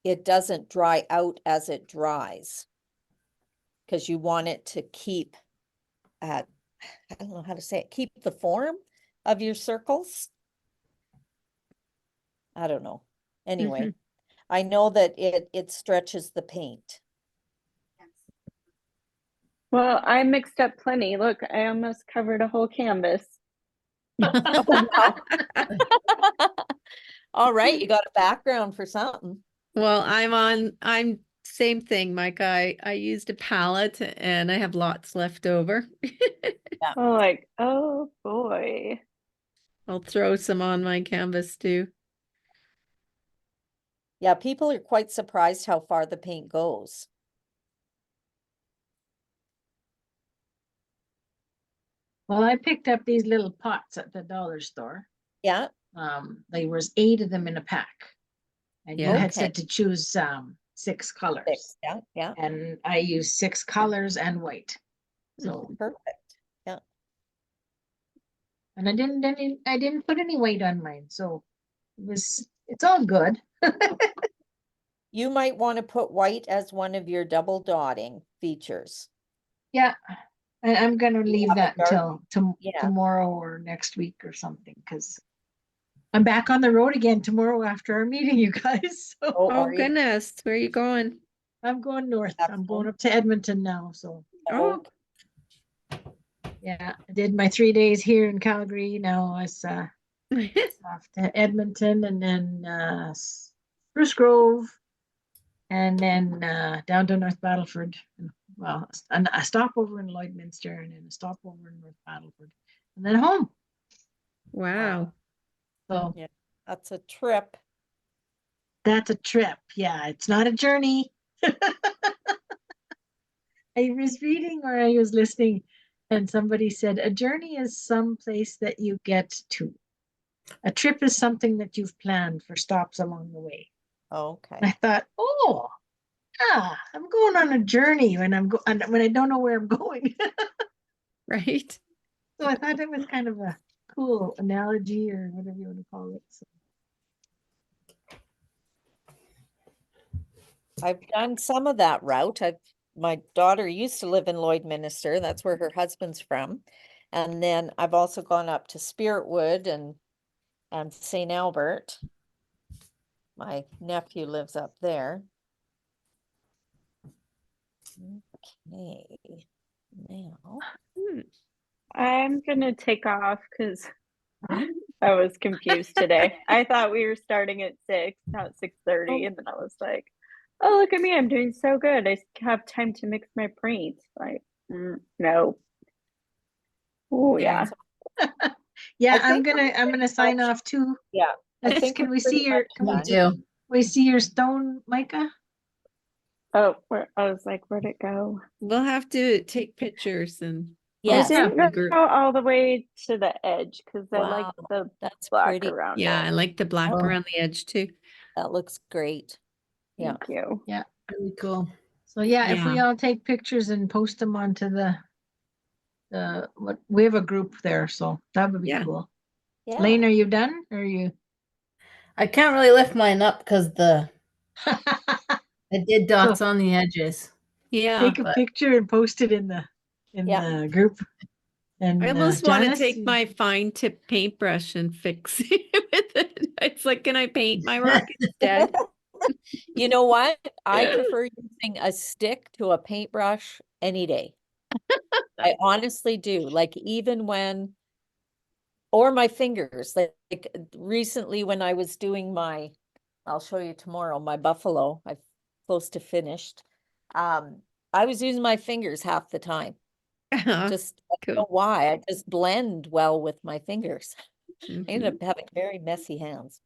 it doesn't dry out as it dries because you want it to keep I don't know how to say it, keep the form of your circles. I don't know. Anyway, Mhm. I know that it stretches the paint. Well, I mixed up plenty. Look, I almost covered a whole canvas. Oh, wow. All right, you got a background for something. Well, I'm same thing, Mike. I used a palette and I have lots left over. Oh, like, oh boy. I'll throw some on my canvas too. Yeah, people are quite surprised how far the paint goes. Well, I picked up these little pots at the dollar store. Yeah, There was 8 of them in a pack. And you Yeah. had okay. said to choose 6 colors. Yeah, yeah, And I used 6 colors and white. So, perfect. Yeah. and I didn't put any weight on mine. So it's all good. you might want to put white as one of your double dotting features. Yeah, and I'm gonna leave have a that dark- until Yeah. tomorrow or next week or something, because I'm back on the road again tomorrow after our meeting, you guys. So Oh, are you? goodness. Where are you going? I'm going north. Back I'm going home? up to Edmonton now. So Oh, yeah, I did my 3 days here in Calgary. Now it's off to Edmonton and then Spruce Grove and then down to North Battleford. Well, a stopover in Lloydminster and then a stopover in North Battleford and then home. wow. So Yeah. That's a trip. that's a trip. Yeah, it's not a journey. I was reading or I was listening, and somebody said a journey is some place that you get to. A trip is something that you've planned for stops along the way. Okay. And I thought, oh, I'm going on a journey when when I don't know where I'm going. Right. So I thought it was kind of a cool analogy or whatever you want to call it. So, I've done some of that route. My daughter used to live in Lloydminster. That's where her husband's from. And then I've also gone up to Spiritwood and St. Albert. My nephew lives up there. Okay. Now, Hmm. I'm gonna take off because I was confused today. I thought we were starting at 6, not 6:30, and then I was like, "Oh, look at me! I'm doing so good. I have time to mix my paints." Like, no. Oh yeah. yeah. yeah, I think I'm gonna sign much- off too. Yeah. I think Can we're we pretty see your much can we, Me done. too. we see your stone, Micah? Oh, I was like, where'd it go? We'll have to take pictures and Yes. It Yeah. didn't the go group. all the way to the edge because I like Wow, the that's black pretty. around Yeah, I it. like the black Oh. around the edge too. That looks great. Yeah. Thank you. Yeah. Really cool. So yeah, if we Yeah. all take pictures and post them onto the what we have a group there, so that would be Yeah. cool. Yeah. Lane, are you done? Or are you I can't really lift mine up because I did dots on the edges. Yeah. take a but- picture and post it in the Yeah. the group? And I almost want to Janice, take my fine tip paintbrush and fix it with it. It's like, can I paint my rock instead? You know what? I prefer using a stick to a paintbrush any day. I honestly do. Like even when, or my fingers, like recently when I was doing I'll show you tomorrow, my buffalo, I've close to finished. I was using my fingers half the time. Just, I don't know Cool. why, I just blend well with my fingers. I ended Mhm. up having very messy hands.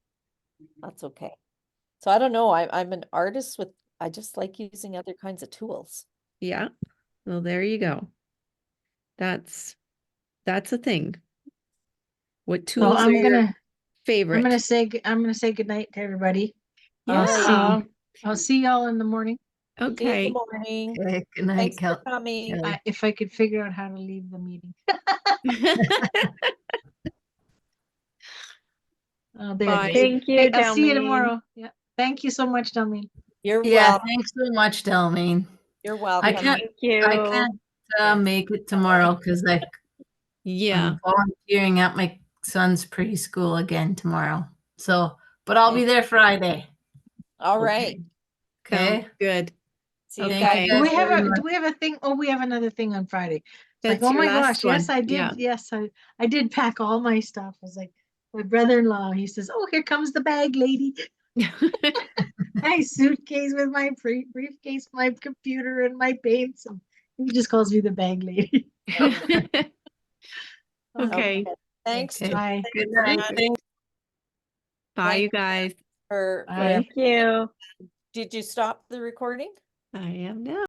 That's okay. So I don't know, I'm an artist I just like using other kinds of tools. Yeah. Well, there you go. That's a thing. What so tools are your I'm favorite? gonna say good night to everybody. Yeah. I'll see y'all in the morning. See you in the Okay. morning. Okay, good night, Thanks for Kelly. coming. Kelly. If I could figure out how to leave the meeting. There Bye. it is. Thank you, Hey, I'll see you Dalmane. tomorrow. Yeah. Thank you so much, Dalmane. You're Yeah, welcome. thanks so much, Dalmane. You're I welcome. can't Thank you. I can't make it tomorrow because Yeah. I'm volunteering at my son's preschool again tomorrow. So, but I'll be Okay. there Friday. All right. Okay. Sounds good. See you Okay. guys. Do we have very do much. we have a thing? Oh, we have another thing on Friday. It's like, That's oh your my last gosh, yes, one. I did. Yeah. Yes, I did pack all my stuff. I was like, my brother-in-law, he says, oh, here comes the bag lady. My suitcase with my briefcase, my computer and my paints. And he just calls me the bag lady. Okay. Thanks Okay. Bye. Good night. Thanks Bye, you guys. for, Bye. Thank you. did you stop the recording? I am now.